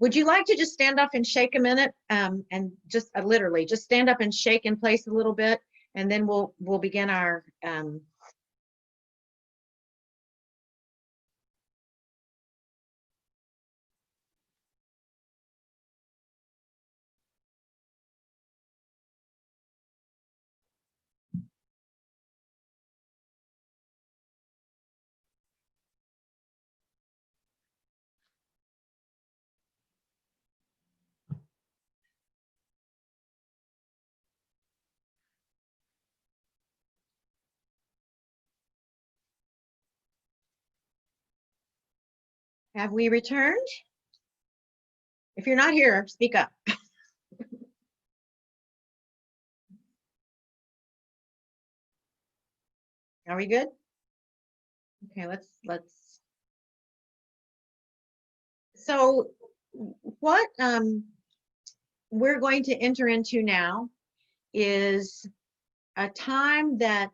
Would you like to just stand up and shake a minute, and just literally just stand up and shake in place a little bit, and then we'll begin our have we returned? If you're not here, speak up. Are we good? Okay, let's. So what we're going to enter into now is a time that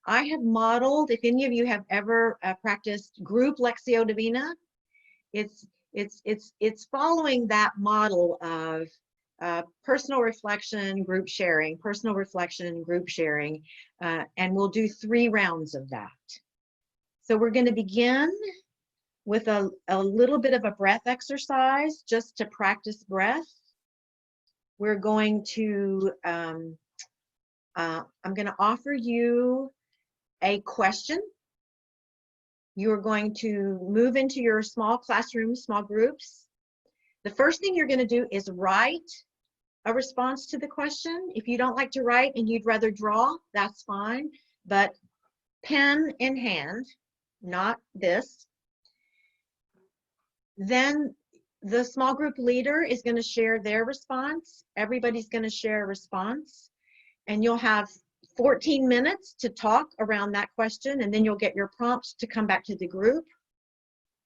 I have modeled. If any of you have ever practiced group Lectio Divina, it's following that model of personal reflection, group sharing, personal reflection, group sharing, and we'll do 3 rounds of that. So we're going to begin with a little bit of a breath exercise just to practice breath. We're going to, I'm going to offer you a question. You're going to move into your small classrooms, small groups. The first thing you're going to do is write a response to the question. If you don't like to write and you'd rather draw, that's fine, but pen in hand, not this. Then the small group leader is going to share their response. Everybody's going to share a response, and you'll have 14 minutes to talk around that question, and then you'll get your prompts to come back to the group.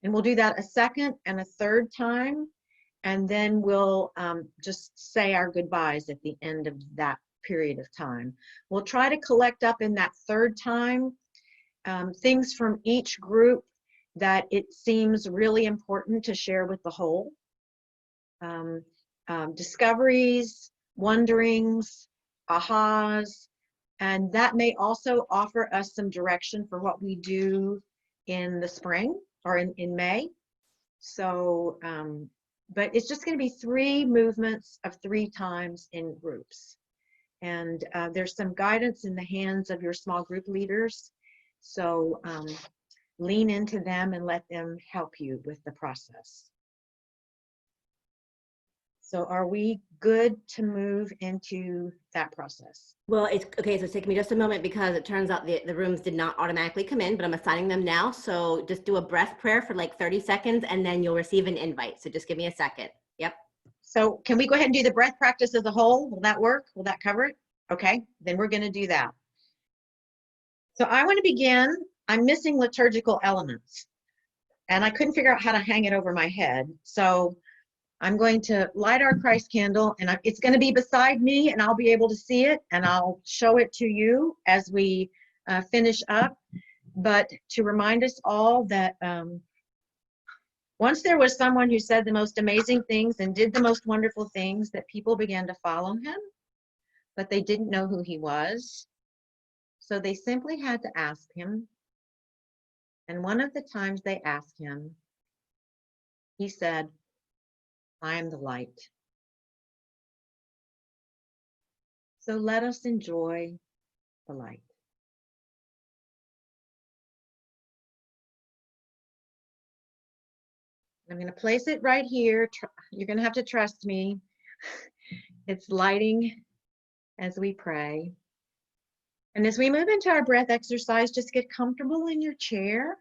And we'll do that a second and a third time, and then we'll just say our goodbyes at the end of that period of time. We'll try to collect up in that third time things from each group that it seems really important to share with the whole. Discoveries, wonderings, ahas, and that may also offer us some direction for what we do in the spring or in May. So, but it's just going to be 3 movements of 3 times in groups. And there's some guidance in the hands of your small group leaders. So lean into them and let them help you with the process. So are we good to move into that process? Well, it's okay. So it's taking me just a moment because it turns out the rooms did not automatically come in, but I'm assigning them now. So just do a breath prayer for like 30 seconds and then you'll receive an invite. So just give me a second. Yep. So can we go ahead and do the breath practice as a whole? Will that work? Will that cover it? Okay, then we're going to do that. So I want to begin. I'm missing liturgical elements and I couldn't figure out how to hang it over my head. So I'm going to light our Christ candle, and it's going to be beside me, and I'll be able to see it, and I'll show it to you as we finish up, but to remind us all that once there was someone who said the most amazing things and did the most wonderful things, that people began to follow him, but they didn't know who he was. So they simply had to ask him. And one of the times they asked him, he said, "I am the light." So let us enjoy the light. I'm going to place it right here. You're going to have to trust me. It's lighting as we pray. And as we move into our breath exercise, just get comfortable in your chair.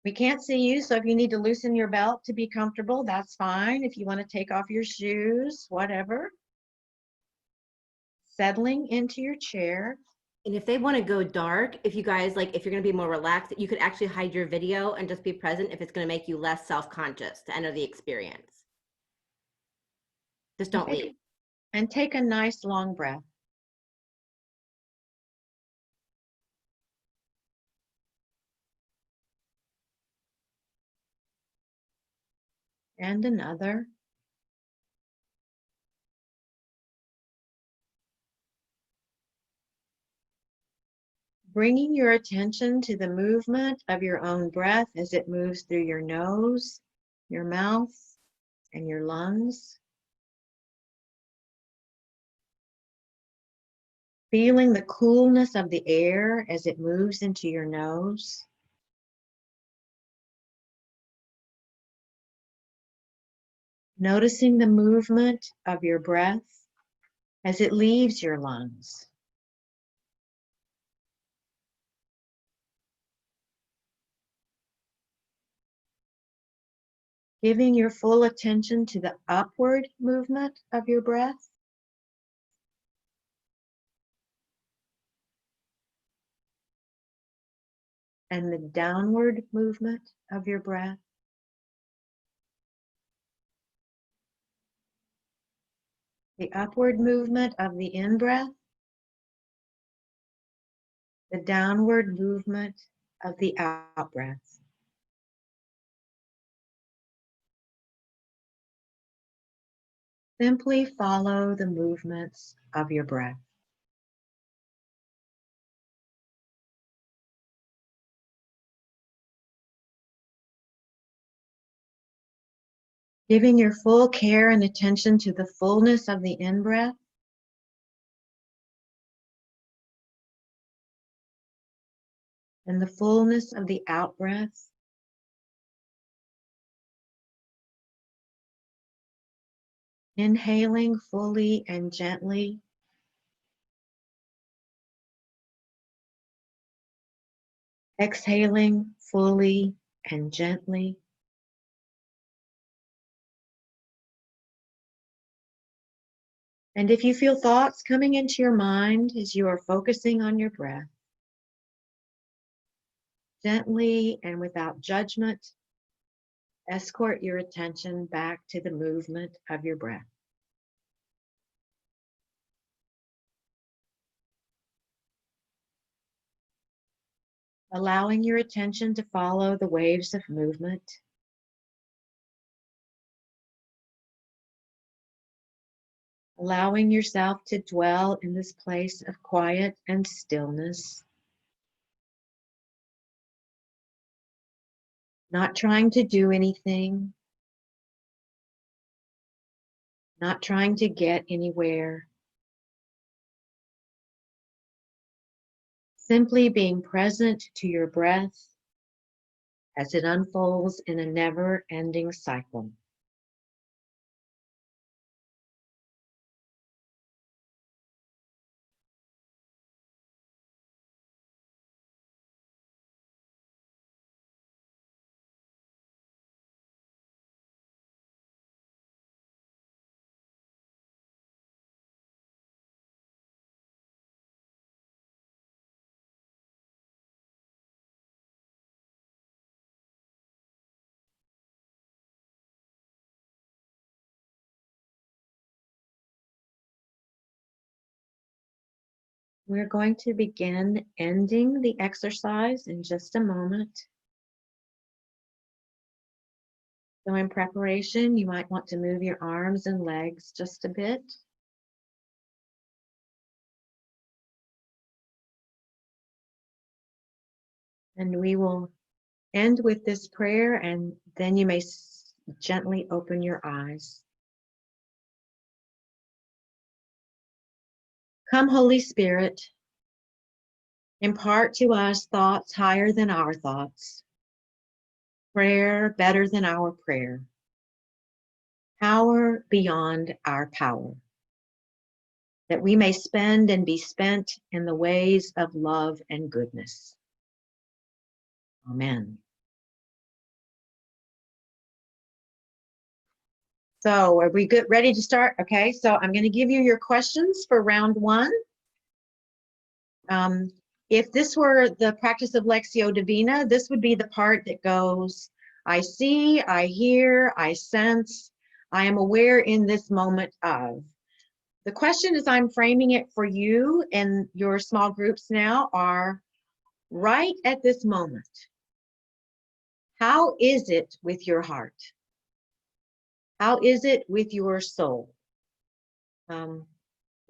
We can't see you, so if you need to loosen your belt to be comfortable, that's fine. If you want to take off your shoes, whatever. Settling into your chair. And if they want to go dark, if you guys like, if you're going to be more relaxed, you could actually hide your video and just be present if it's going to make you less self-conscious to enter the experience. Just don't leave. And take a nice long breath. And another. Bringing your attention to the movement of your own breath as it moves through your nose, your mouth, and your lungs. Feeling the coolness of the air as it moves into your nose. Noticing the movement of your breath as it leaves your lungs. Giving your full attention to the upward movement of your breath. And the downward movement of your breath. The upward movement of the in-breath. The downward movement of the out-breath. Simply follow the movements of your breath. Giving your full care and attention to the fullness of the in-breath. And the fullness of the out-breath. Inhaling fully and gently. Exhaling fully and gently. And if you feel thoughts coming into your mind as you are focusing on your breath, gently and without judgment, escort your attention back to the movement of your breath. Allowing your attention to follow the waves of movement. Allowing yourself to dwell in this place of quiet and stillness. Not trying to do anything. Not trying to get anywhere. Simply being present to your breath as it unfolds in a never-ending cycle. We're going to begin ending the exercise in just a moment. So in preparation, you might want to move your arms and legs just a bit. And we will end with this prayer, and then you may gently open your eyes. Come, Holy Spirit, impart to us thoughts higher than our thoughts, prayer better than our prayer, power beyond our power, that we may spend and be spent in the ways of love and goodness. Amen. So are we good, ready to start? Okay, so I'm going to give you your questions for round one. If this were the practice of Lectio Divina, this would be the part that goes, I see, I hear, I sense, I am aware in this moment of. The question as I'm framing it for you and your small groups now are, right at this moment, how is it with your heart? How is it with your soul?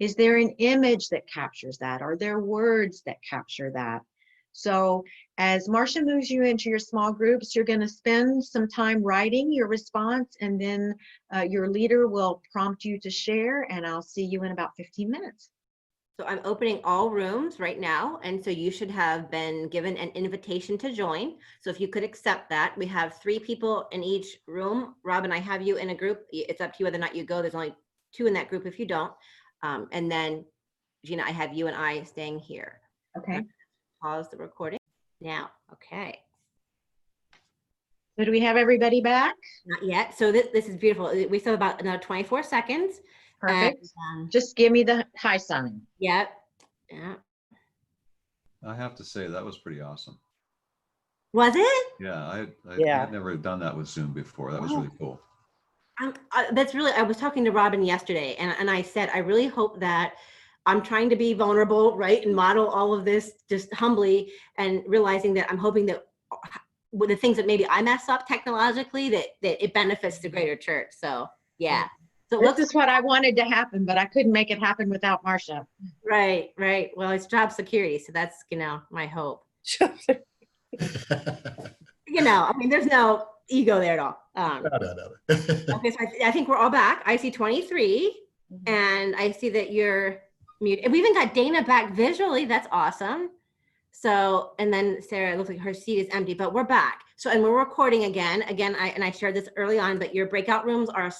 Is there an image that captures that? Are there words that capture that? So as Marcia moves you into your small groups, you're going to spend some time writing your response, and then your leader will prompt you to share, and I'll see you in about 15 minutes. So I'm opening all rooms right now, and so you should have been given an invitation to join. So if you could accept that. We have 3 people in each room. Robin, I have you in a group. It's up to you whether or not you go. There's only 2 in that group if you don't. And then, Gina, I have you and I staying here. Okay. Pause the recording now. Okay. So do we have everybody back? Not yet. So this is beautiful. We still have about another 24 seconds. Perfect. And, Just give me the high sign. yeah. Yeah. I have to say that was pretty awesome. Was it? Yeah, I Yeah. had never done that with Zoom before. That was really cool. That's really, I was talking to Robin yesterday, and I said, I really hope that I'm trying to be vulnerable, right, and model all of this just humbly, and realizing that I'm hoping that with the things that maybe I mess up technologically, that it benefits the greater church. So yeah. So This is what I wanted to happen, but I couldn't make it happen without Marcia. Right. Well, it's job security, so that's my hope. I mean, there's no ego there at all. No. Okay, so I think we're all back. I see 23, and I see that you're muted. We even got Dana back visually. That's awesome. So, and then Sarah, it looks like her seat is empty, but we're back. So, and we're recording again. I shared this early on, but your breakout rooms are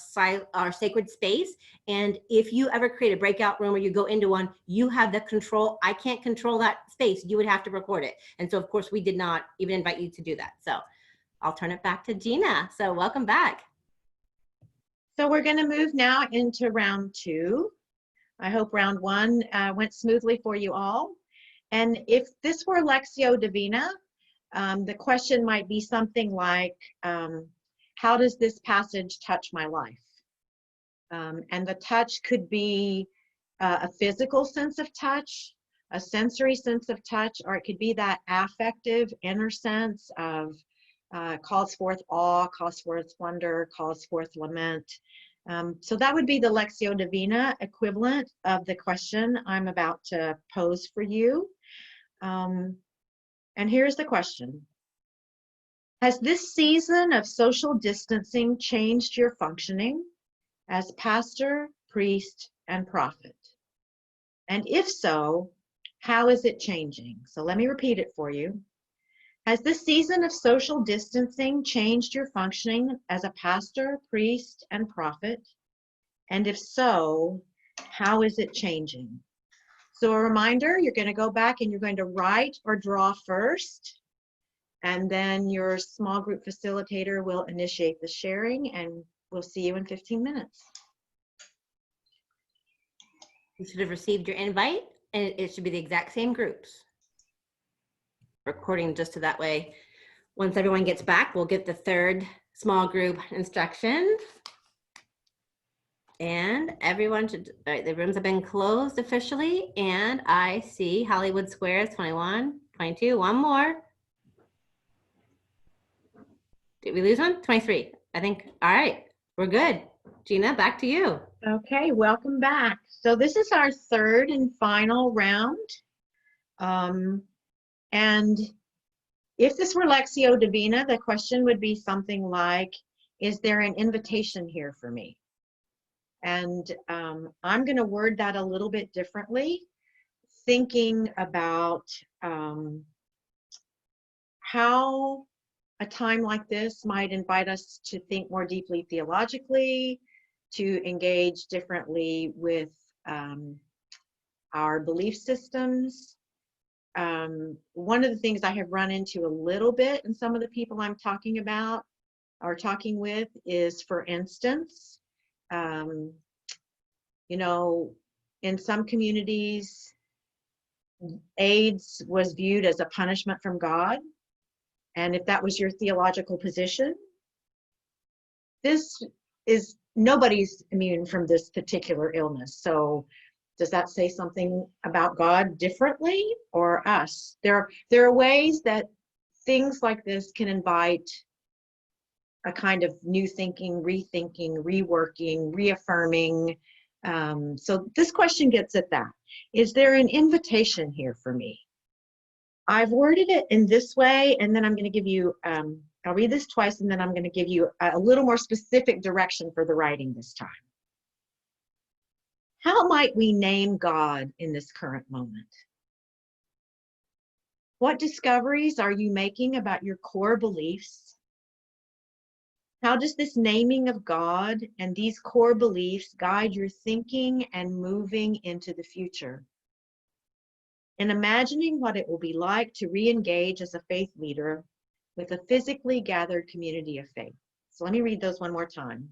sacred space. And if you ever create a breakout room or you go into one, you have the control. I can't control that space. You would have to record it. And so, of course, we did not even invite you to do that. So I'll turn it back to Gina. So welcome back. So we're going to move now into round 2. I hope round 1 went smoothly for you all. And if this were Lectio Divina, the question might be something like, how does this passage touch my life? And the touch could be a physical sense of touch, a sensory sense of touch, or it could be that affective inner sense of calls forth awe, calls forth wonder, calls forth lament. So that would be the Lectio Divina equivalent of the question I'm about to pose for you. And here's the question. Has this season of social distancing changed your functioning as pastor, priest, and prophet? And if so, how is it changing? So let me repeat it for you. Has this season of social distancing changed your functioning as a pastor, priest, and prophet? And if so, how is it changing? So a reminder, you're going to go back and you're going to write or draw first, and then your small group facilitator will initiate the sharing, and we'll see you in 15 minutes. You should have received your invite, and it should be the exact same groups. Recording just so that way, once everyone gets back, we'll get the 3rd small group instruction. And everyone should, all right, the rooms have been closed officially. And I see Hollywood Squares 21, 22, one more. Did we lose one? 23, I think. All right, we're good. Gina, back to you. Okay, welcome back. So this is our third and final round. And if this were Lectio Divina, the question would be something like, is there an invitation here for me? And I'm going to word that a little bit differently, thinking about how a time like this might invite us to think more deeply theologically, to engage differently with our belief systems. One of the things I have run into a little bit in some of the people I'm talking about or talking with is, for instance, you know, in some communities, AIDS was viewed as a punishment from God. And if that was your theological position, nobody's immune from this particular illness. So does that say something about God differently or us? There are ways that things like this can invite a kind of new thinking, rethinking, reworking, reaffirming. So this question gets at that. Is there an invitation here for me? I've worded it in this way, and then I'm going to give you, I'll read this twice, and then I'm going to give you a little more specific direction for the writing this time. How might we name God in this current moment? What discoveries are you making about your core beliefs? How does this naming of God and these core beliefs guide your thinking and moving into the future? And imagining what it will be like to re-engage as a faith leader with a physically gathered community of faith. So let me read those one more time.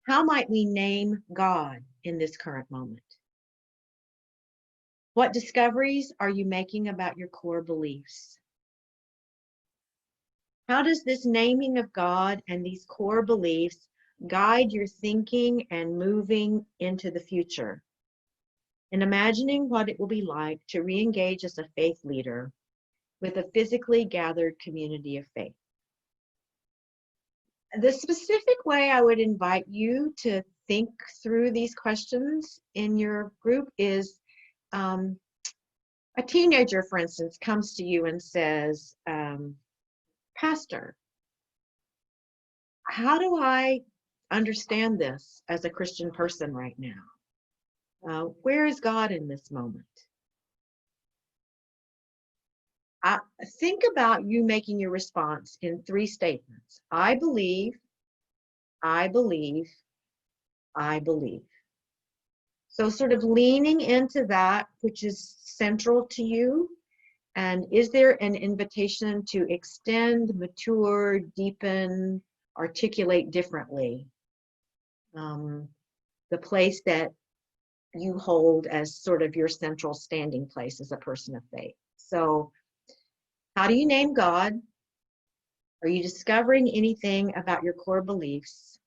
How might we name God in this current moment? What discoveries are you making about your core beliefs? How does this naming of God and these core beliefs guide your thinking and moving into the future? And imagining what it will be like to re-engage as a faith leader with a physically gathered community of faith. The specific way I would invite you to think through these questions in your group is a teenager, for instance, comes to you and says, Pastor, how do I understand this as a Christian person right now? Where is God in this moment? Think about you making your response in 3 statements. I believe, I believe, I believe. So sort of leaning into that which is central to you. And is there an invitation to extend, mature, deepen, articulate differently the place that you hold as sort of your central standing place as a person of faith? So how do you name God? Are you discovering anything about your core beliefs?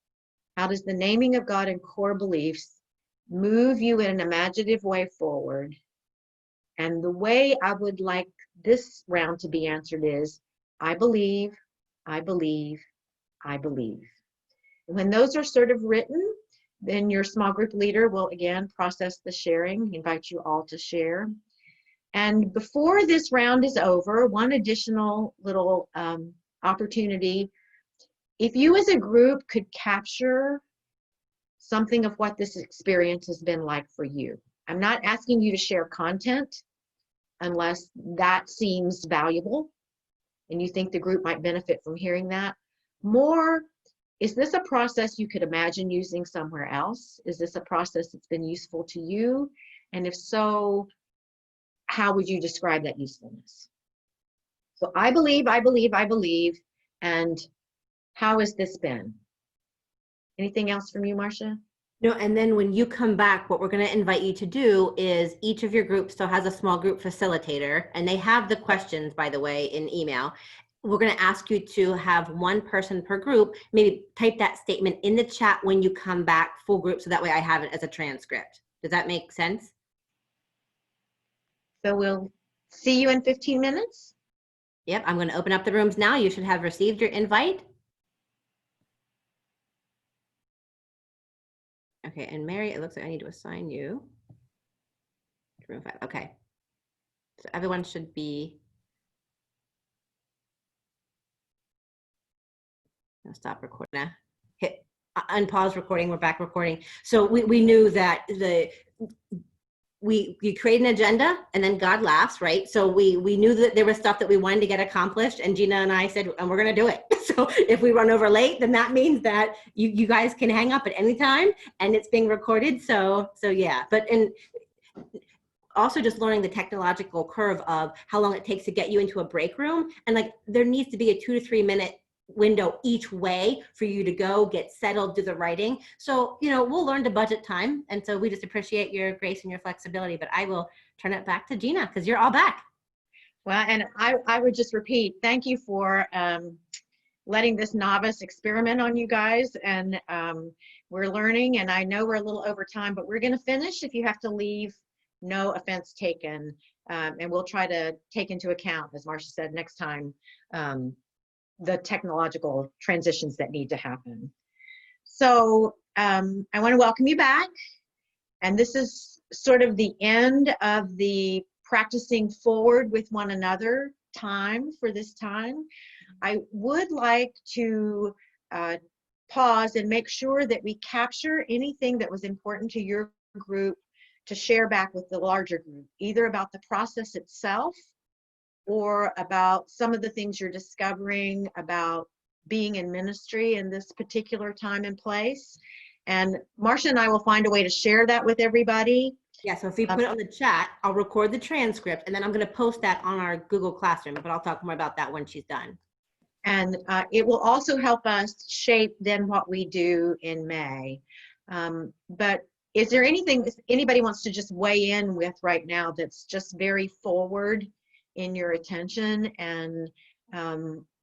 How does the naming of God and core beliefs move you in an imaginative way forward? And the way I would like this round to be answered is, I believe, I believe, I believe. And when those are sort of written, then your small group leader will again process the sharing, invite you all to share. And before this round is over, one additional little opportunity. If you as a group could capture something of what this experience has been like for you. I'm not asking you to share content unless that seems valuable and you think the group might benefit from hearing that. More, is this a process you could imagine using somewhere else? Is this a process that's been useful to you? And if so, how would you describe that usefulness? So I believe, I believe, I believe, and how has this been? Anything else from you, Marcia? No, and then when you come back, what we're going to invite you to do is each of your groups still has a small group facilitator, and they have the questions, by the way, in email. we're going to ask you to have one person per group, maybe type that statement in the chat when you come back full group, so that way I have it as a transcript. Does that make sense? So we'll see you in 15 minutes. Yep, I'm going to open up the rooms now. You should have received your invite. Okay, and Mary, it looks like I need to assign you to room 5. Okay, so everyone should be. I'll stop recording now. Hit unpause recording. We're back recording. So we knew that we create an agenda and then God laughs, right? So we knew that there was stuff that we wanted to get accomplished, and Gina and I said, and we're going to do it. So if we run over late, then that means that you guys can hang up at any time, and it's being recorded. So yeah, but also just learning the technological curve of how long it takes to get you into a break room, and like there needs to be a 2 to 3 minute window each way for you to go get settled, do the writing. So, you know, we'll learn to budget time. And so we just appreciate your grace and your flexibility, but I will turn it back to Gina because you're all back. Well, and I would just repeat, thank you for letting this novice experiment on you guys. And we're learning, and I know we're a little over time, but we're going to finish. If you have to leave, no offense taken. And we'll try to take into account, as Marcia said, next time, the technological transitions that need to happen. So I want to welcome you back. And this is sort of the end of the practicing forward with one another time for this time. I would like to pause and make sure that we capture anything that was important to your group to share back with the larger group, either about the process itself or about some of the things you're discovering about being in ministry in this particular time and place. And Marcia and I will find a way to share that with everybody. Yeah, so if you put it on the chat, I'll record the transcript, and then I'm going to post that on our Google Classroom, but I'll talk more about that when she's done. And it will also help us shape then what we do in May. But is there anything anybody wants to just weigh in with right now that's just very forward in your attention and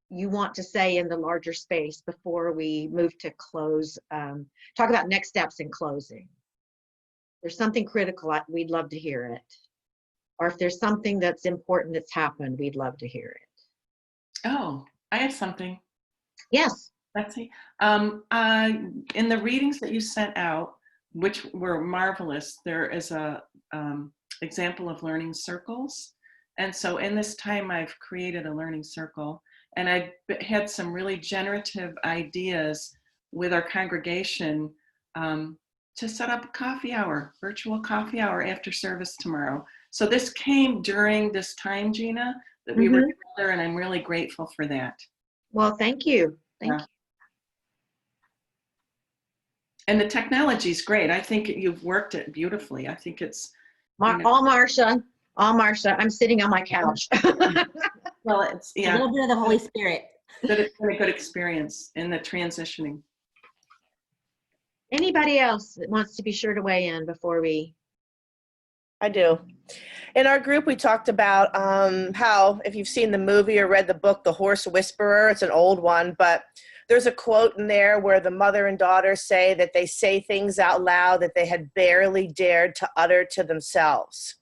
you want to say in the larger space before we move to close, talk about next steps in closing? There's something critical, we'd love to hear it. Or if there's something that's important that's happened, we'd love to hear it. Oh, I have something. Yes. Let's see. In the readings that you sent out, which were marvelous, there is a example of learning circles. And so in this time, I've created a learning circle, and I've had some really generative ideas with our congregation to set up a coffee hour, virtual coffee hour after service tomorrow. So this came during this time, Gina, that we were together, and I'm really grateful for that. Well, thank you. Thank you. And the technology is great. I think you've worked it beautifully. I think it's All Marcia. I'm sitting on my couch. well, it's A little bit of the Holy Spirit. That it's been a good experience in the transitioning. Anybody else that wants to be sure to weigh in before we? I do. In our group, we talked about how, if you've seen the movie or read the book, The Horse Whisperer, it's an old one, but there's a quote in there where the mother and daughter say that they say things out loud that they had barely dared to utter to themselves.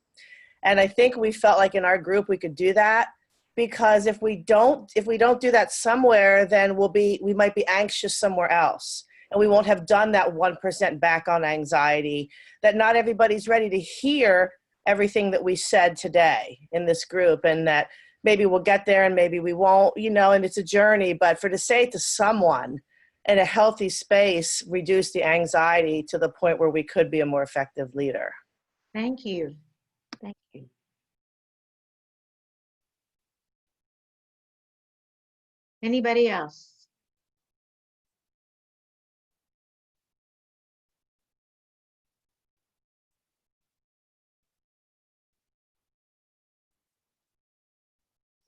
And I think we felt like in our group we could do that, because if we don't do that somewhere, then we might be anxious somewhere else. And we won't have done that 1% back on anxiety, that not everybody's ready to hear everything that we said today in this group, and that maybe we'll get there and maybe we won't, and it's a journey. But to say to someone in a healthy space, reduce the anxiety to the point where we could be a more effective leader. Thank you. Thank you. Anybody else?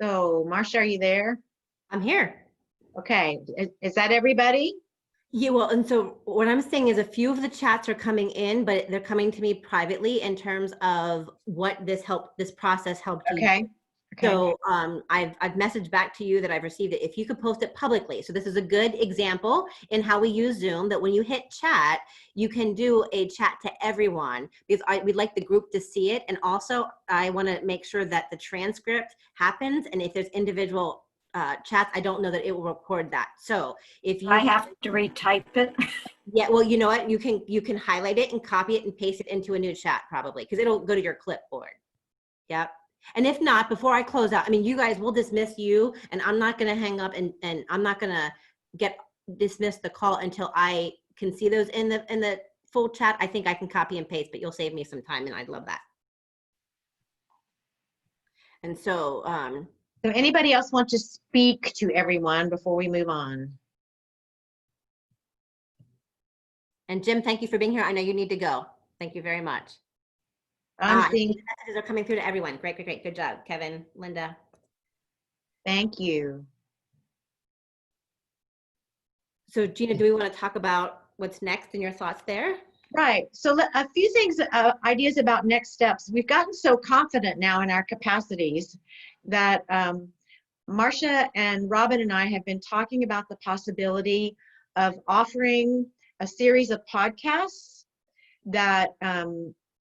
So, Marcia, are you there? I'm here. Okay, is that everybody? Yeah, well, and so what I'm saying is a few of the chats are coming in, but they're coming to me privately in terms of what this process helped you. Okay. Okay. So I've messaged back to you that I've received it. If you could post it publicly. So this is a good example in how we use Zoom, that when you hit chat, you can do a chat to everyone, because we'd like the group to see it. And also I want to make sure that the transcript happens. And if there's individual chats, I don't know that it will record that. So if you I have to retype it. yeah, well, you know what? You can highlight it and copy it and paste it into a new chat probably, because it'll go to your clipboard. Yep. And if not, before I close out, I mean, you guys will dismiss you, and I'm not going to hang up and I'm not going to dismiss the call until I can see those in the full chat. I think I can copy and paste, but you'll save me some time, and I'd love that. And so, So anybody else want to speak to everyone before we move on? and Jim, thank you for being here. I know you need to go. Thank you very much. Seeing, Messages are coming through to everyone. Great. Good job, Kevin, Linda. thank you. So Gina, do we want to talk about what's next and your thoughts there? Right. So a few things, ideas about next steps. We've gotten so confident now in our capacities that Marcia and Robin and I have been talking about the possibility of offering a series of podcasts that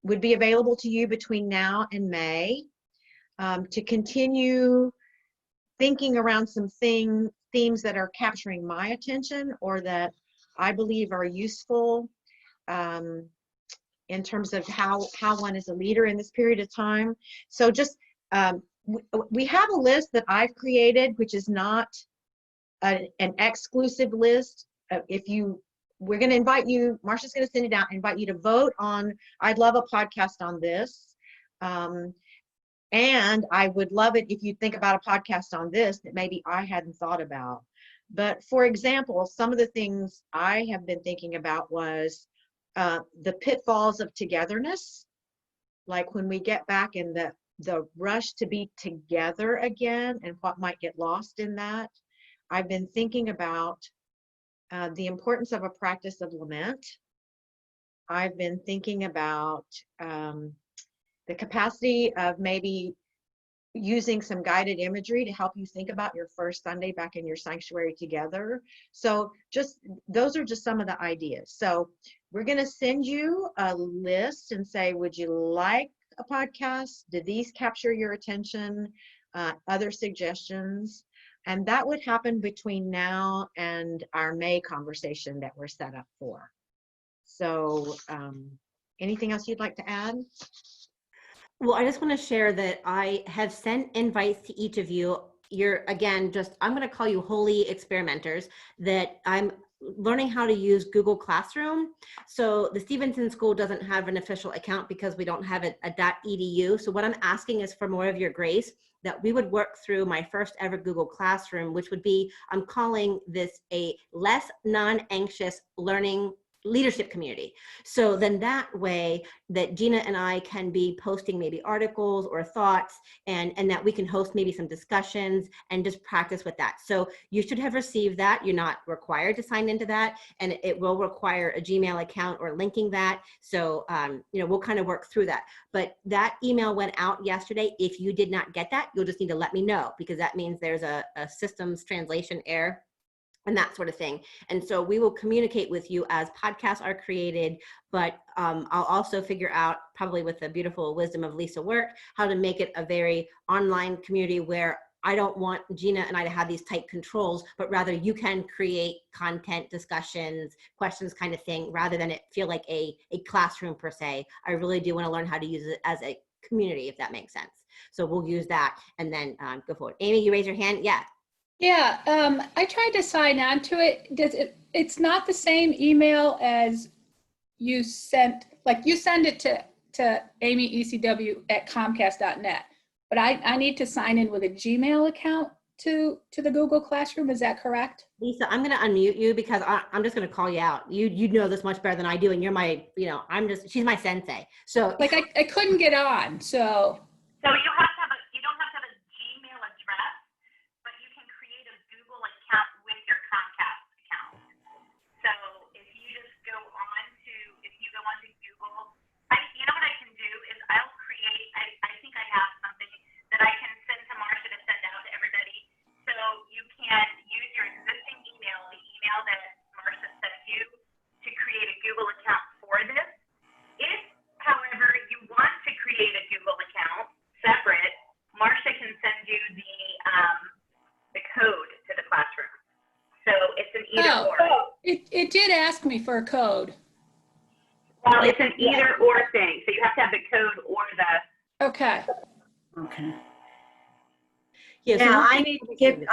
would be available to you between now and May, to continue thinking around some themes that are capturing my attention, or that I believe are useful in terms of how one is a leader in this period of time. So just, we have a list that I've created, which is not an exclusive list. We're going to invite you, Marcia's going to send it out, invite you to vote on, I'd love a podcast on this. And I would love it if you think about a podcast on this that maybe I hadn't thought about. But for example, some of the things I have been thinking about was the pitfalls of togetherness. Like when we get back in the rush to be together again and what might get lost in that. I've been thinking about the importance of a practice of lament. I've been thinking about the capacity of maybe using some guided imagery to help you think about your first Sunday back in your sanctuary together. So those are just some of the ideas. So we're going to send you a list and say, would you like a podcast? Did these capture your attention? Other suggestions? And that would happen between now and our May conversation that we're set up for. So anything else you'd like to add? Well, I just want to share that I have sent invites to each of you. You're, again, I'm going to call you holy experimenters, that I'm learning how to use Google Classroom. So the Stevenson School doesn't have an official account because we don't have a .edu. So what I'm asking is for more of your grace, that we would work through my first ever Google Classroom, which would be, I'm calling this a less non-anxious learning leadership community. So then that way that Gina and I can be posting maybe articles or thoughts, and that we can host maybe some discussions and just practice with that. So you should have received that. You're not required to sign into that, and it will require a Gmail account or linking that. So, we'll kind of work through that. But that email went out yesterday. If you did not get that, you'll just need to let me know, because that means there's a systems translation error and that sort of thing. And so we will communicate with you as podcasts are created, but I'll also figure out, probably with the beautiful wisdom of Lisa Work, how to make it a very online community where I don't want Gina and I to have these tight controls, but rather you can create content, discussions, questions kind of thing, rather than it feel like a classroom per se. I really do want to learn how to use it as a community, if that makes sense. So we'll use that and then go forward. Amy, you raise your hand? Yeah. Yeah, I tried to sign on to it. It's not the same email as you sent, like you send it to amyecw@comcast.net, but I need to sign in with a Gmail account to the Google Classroom. Is that correct? Lisa, I'm going to unmute you because I'm just going to call you out. You know this much better than I do, and you're my, she's my sensei. So like I couldn't get on, so. So you don't have to have a Gmail address, but you can create a Google account with your Comcast account. So if you go onto Google, you know what I can do is I think I have something that I can send to it did ask me for a code. Well, it's an either or thing. So you have to have the code or the. Okay. Okay. Yeah, so Yeah, we'll- I need to give,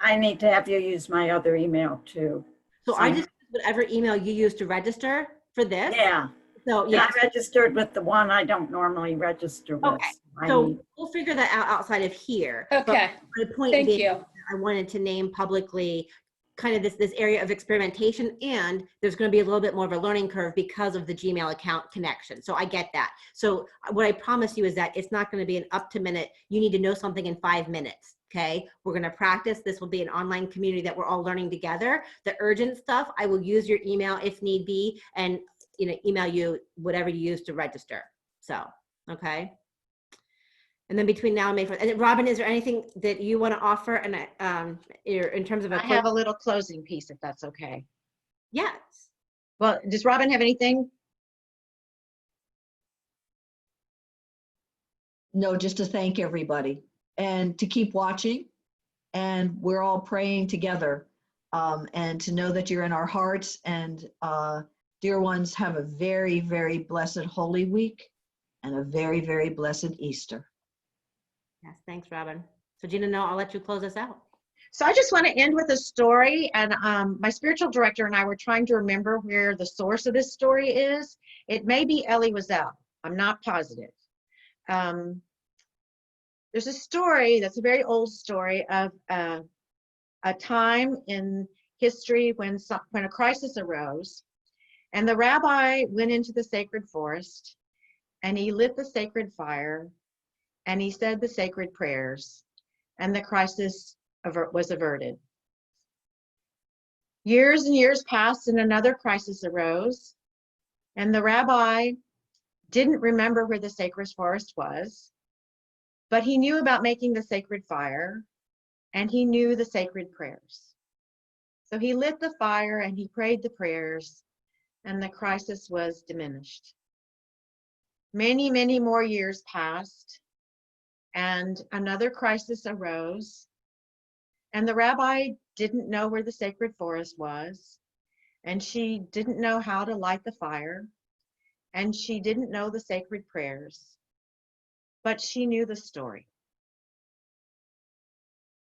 I need to have you use my other email too. so I just use whatever email you use to register for this. Yeah. So And yeah. I registered with the one I don't normally register with. Okay. I So need- we'll figure that out outside of here. But Okay. my point Thank being, you. I wanted to name publicly kind of this area of experimentation, and there's going to be a little bit more of a learning curve because of the Gmail account connection. So I get that. So what I promise you is that it's not going to be an up to minute, you need to know something in 5 minutes. Okay, we're going to practice. This will be an online community that we're all learning together. The urgent stuff, I will use your email if need be, and email you whatever you use to register. So, okay. And then between now and May 4th, and then Robin, is there anything that you want to offer? And in terms of I have a little closing piece, if that's okay. Yes. Well, does Robin have anything? No, just to thank everybody and to keep watching. And we're all praying together, and to know that you're in our hearts. And dear ones, have a very, very blessed Holy Week and a very, very blessed Easter. Yes, thanks, Robin. So Gina, no, I'll let you close us out. So I just want to end with a story. And my spiritual director and I were trying to remember where the source of this story is. It may be Elie Wiesel. I'm not positive. There's a story that's a very old story of a time in history when a crisis arose, and the rabbi went into the sacred forest and he lit the sacred fire and he said the sacred prayers, and the crisis was averted. Years and years passed and another crisis arose, and the rabbi didn't remember where the sacred forest was, but he knew about making the sacred fire and he knew the sacred prayers. So he lit the fire and he prayed the prayers, and the crisis was diminished. Many, many more years passed, and another crisis arose, and the rabbi didn't know where the sacred forest was, and she didn't know how to light the fire, and she didn't know the sacred prayers, but she knew the story.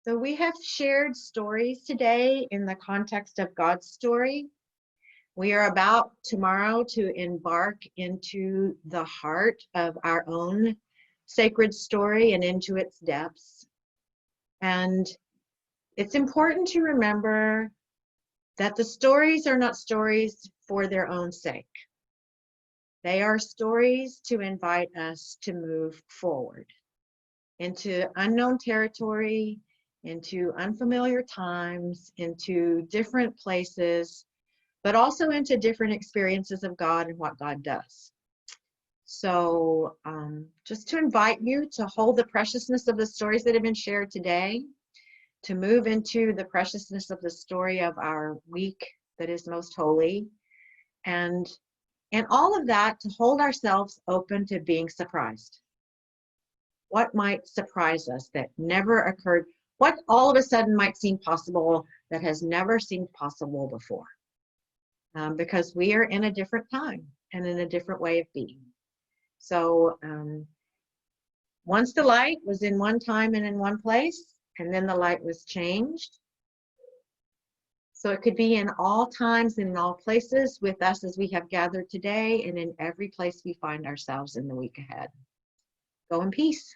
So we have shared stories today in the context of God's story. We are about tomorrow to embark into the heart of our own sacred story and into its depths. And it's important to remember that the stories are not stories for their own sake. They are stories to invite us to move forward into unknown territory, into unfamiliar times, into different places, but also into different experiences of God and what God does. So just to invite you to hold the preciousness of the stories that have been shared today, to move into the preciousness of the story of our week that is most holy, and all of that, to hold ourselves open to being surprised. What might surprise us that never occurred? What all of a sudden might seem possible that has never seemed possible before? Because we are in a different time and in a different way of being. So once the light was in one time and in one place, and then the light was changed. So it could be in all times and in all places with us as we have gathered today, and in every place we find ourselves in the week ahead. Go in peace.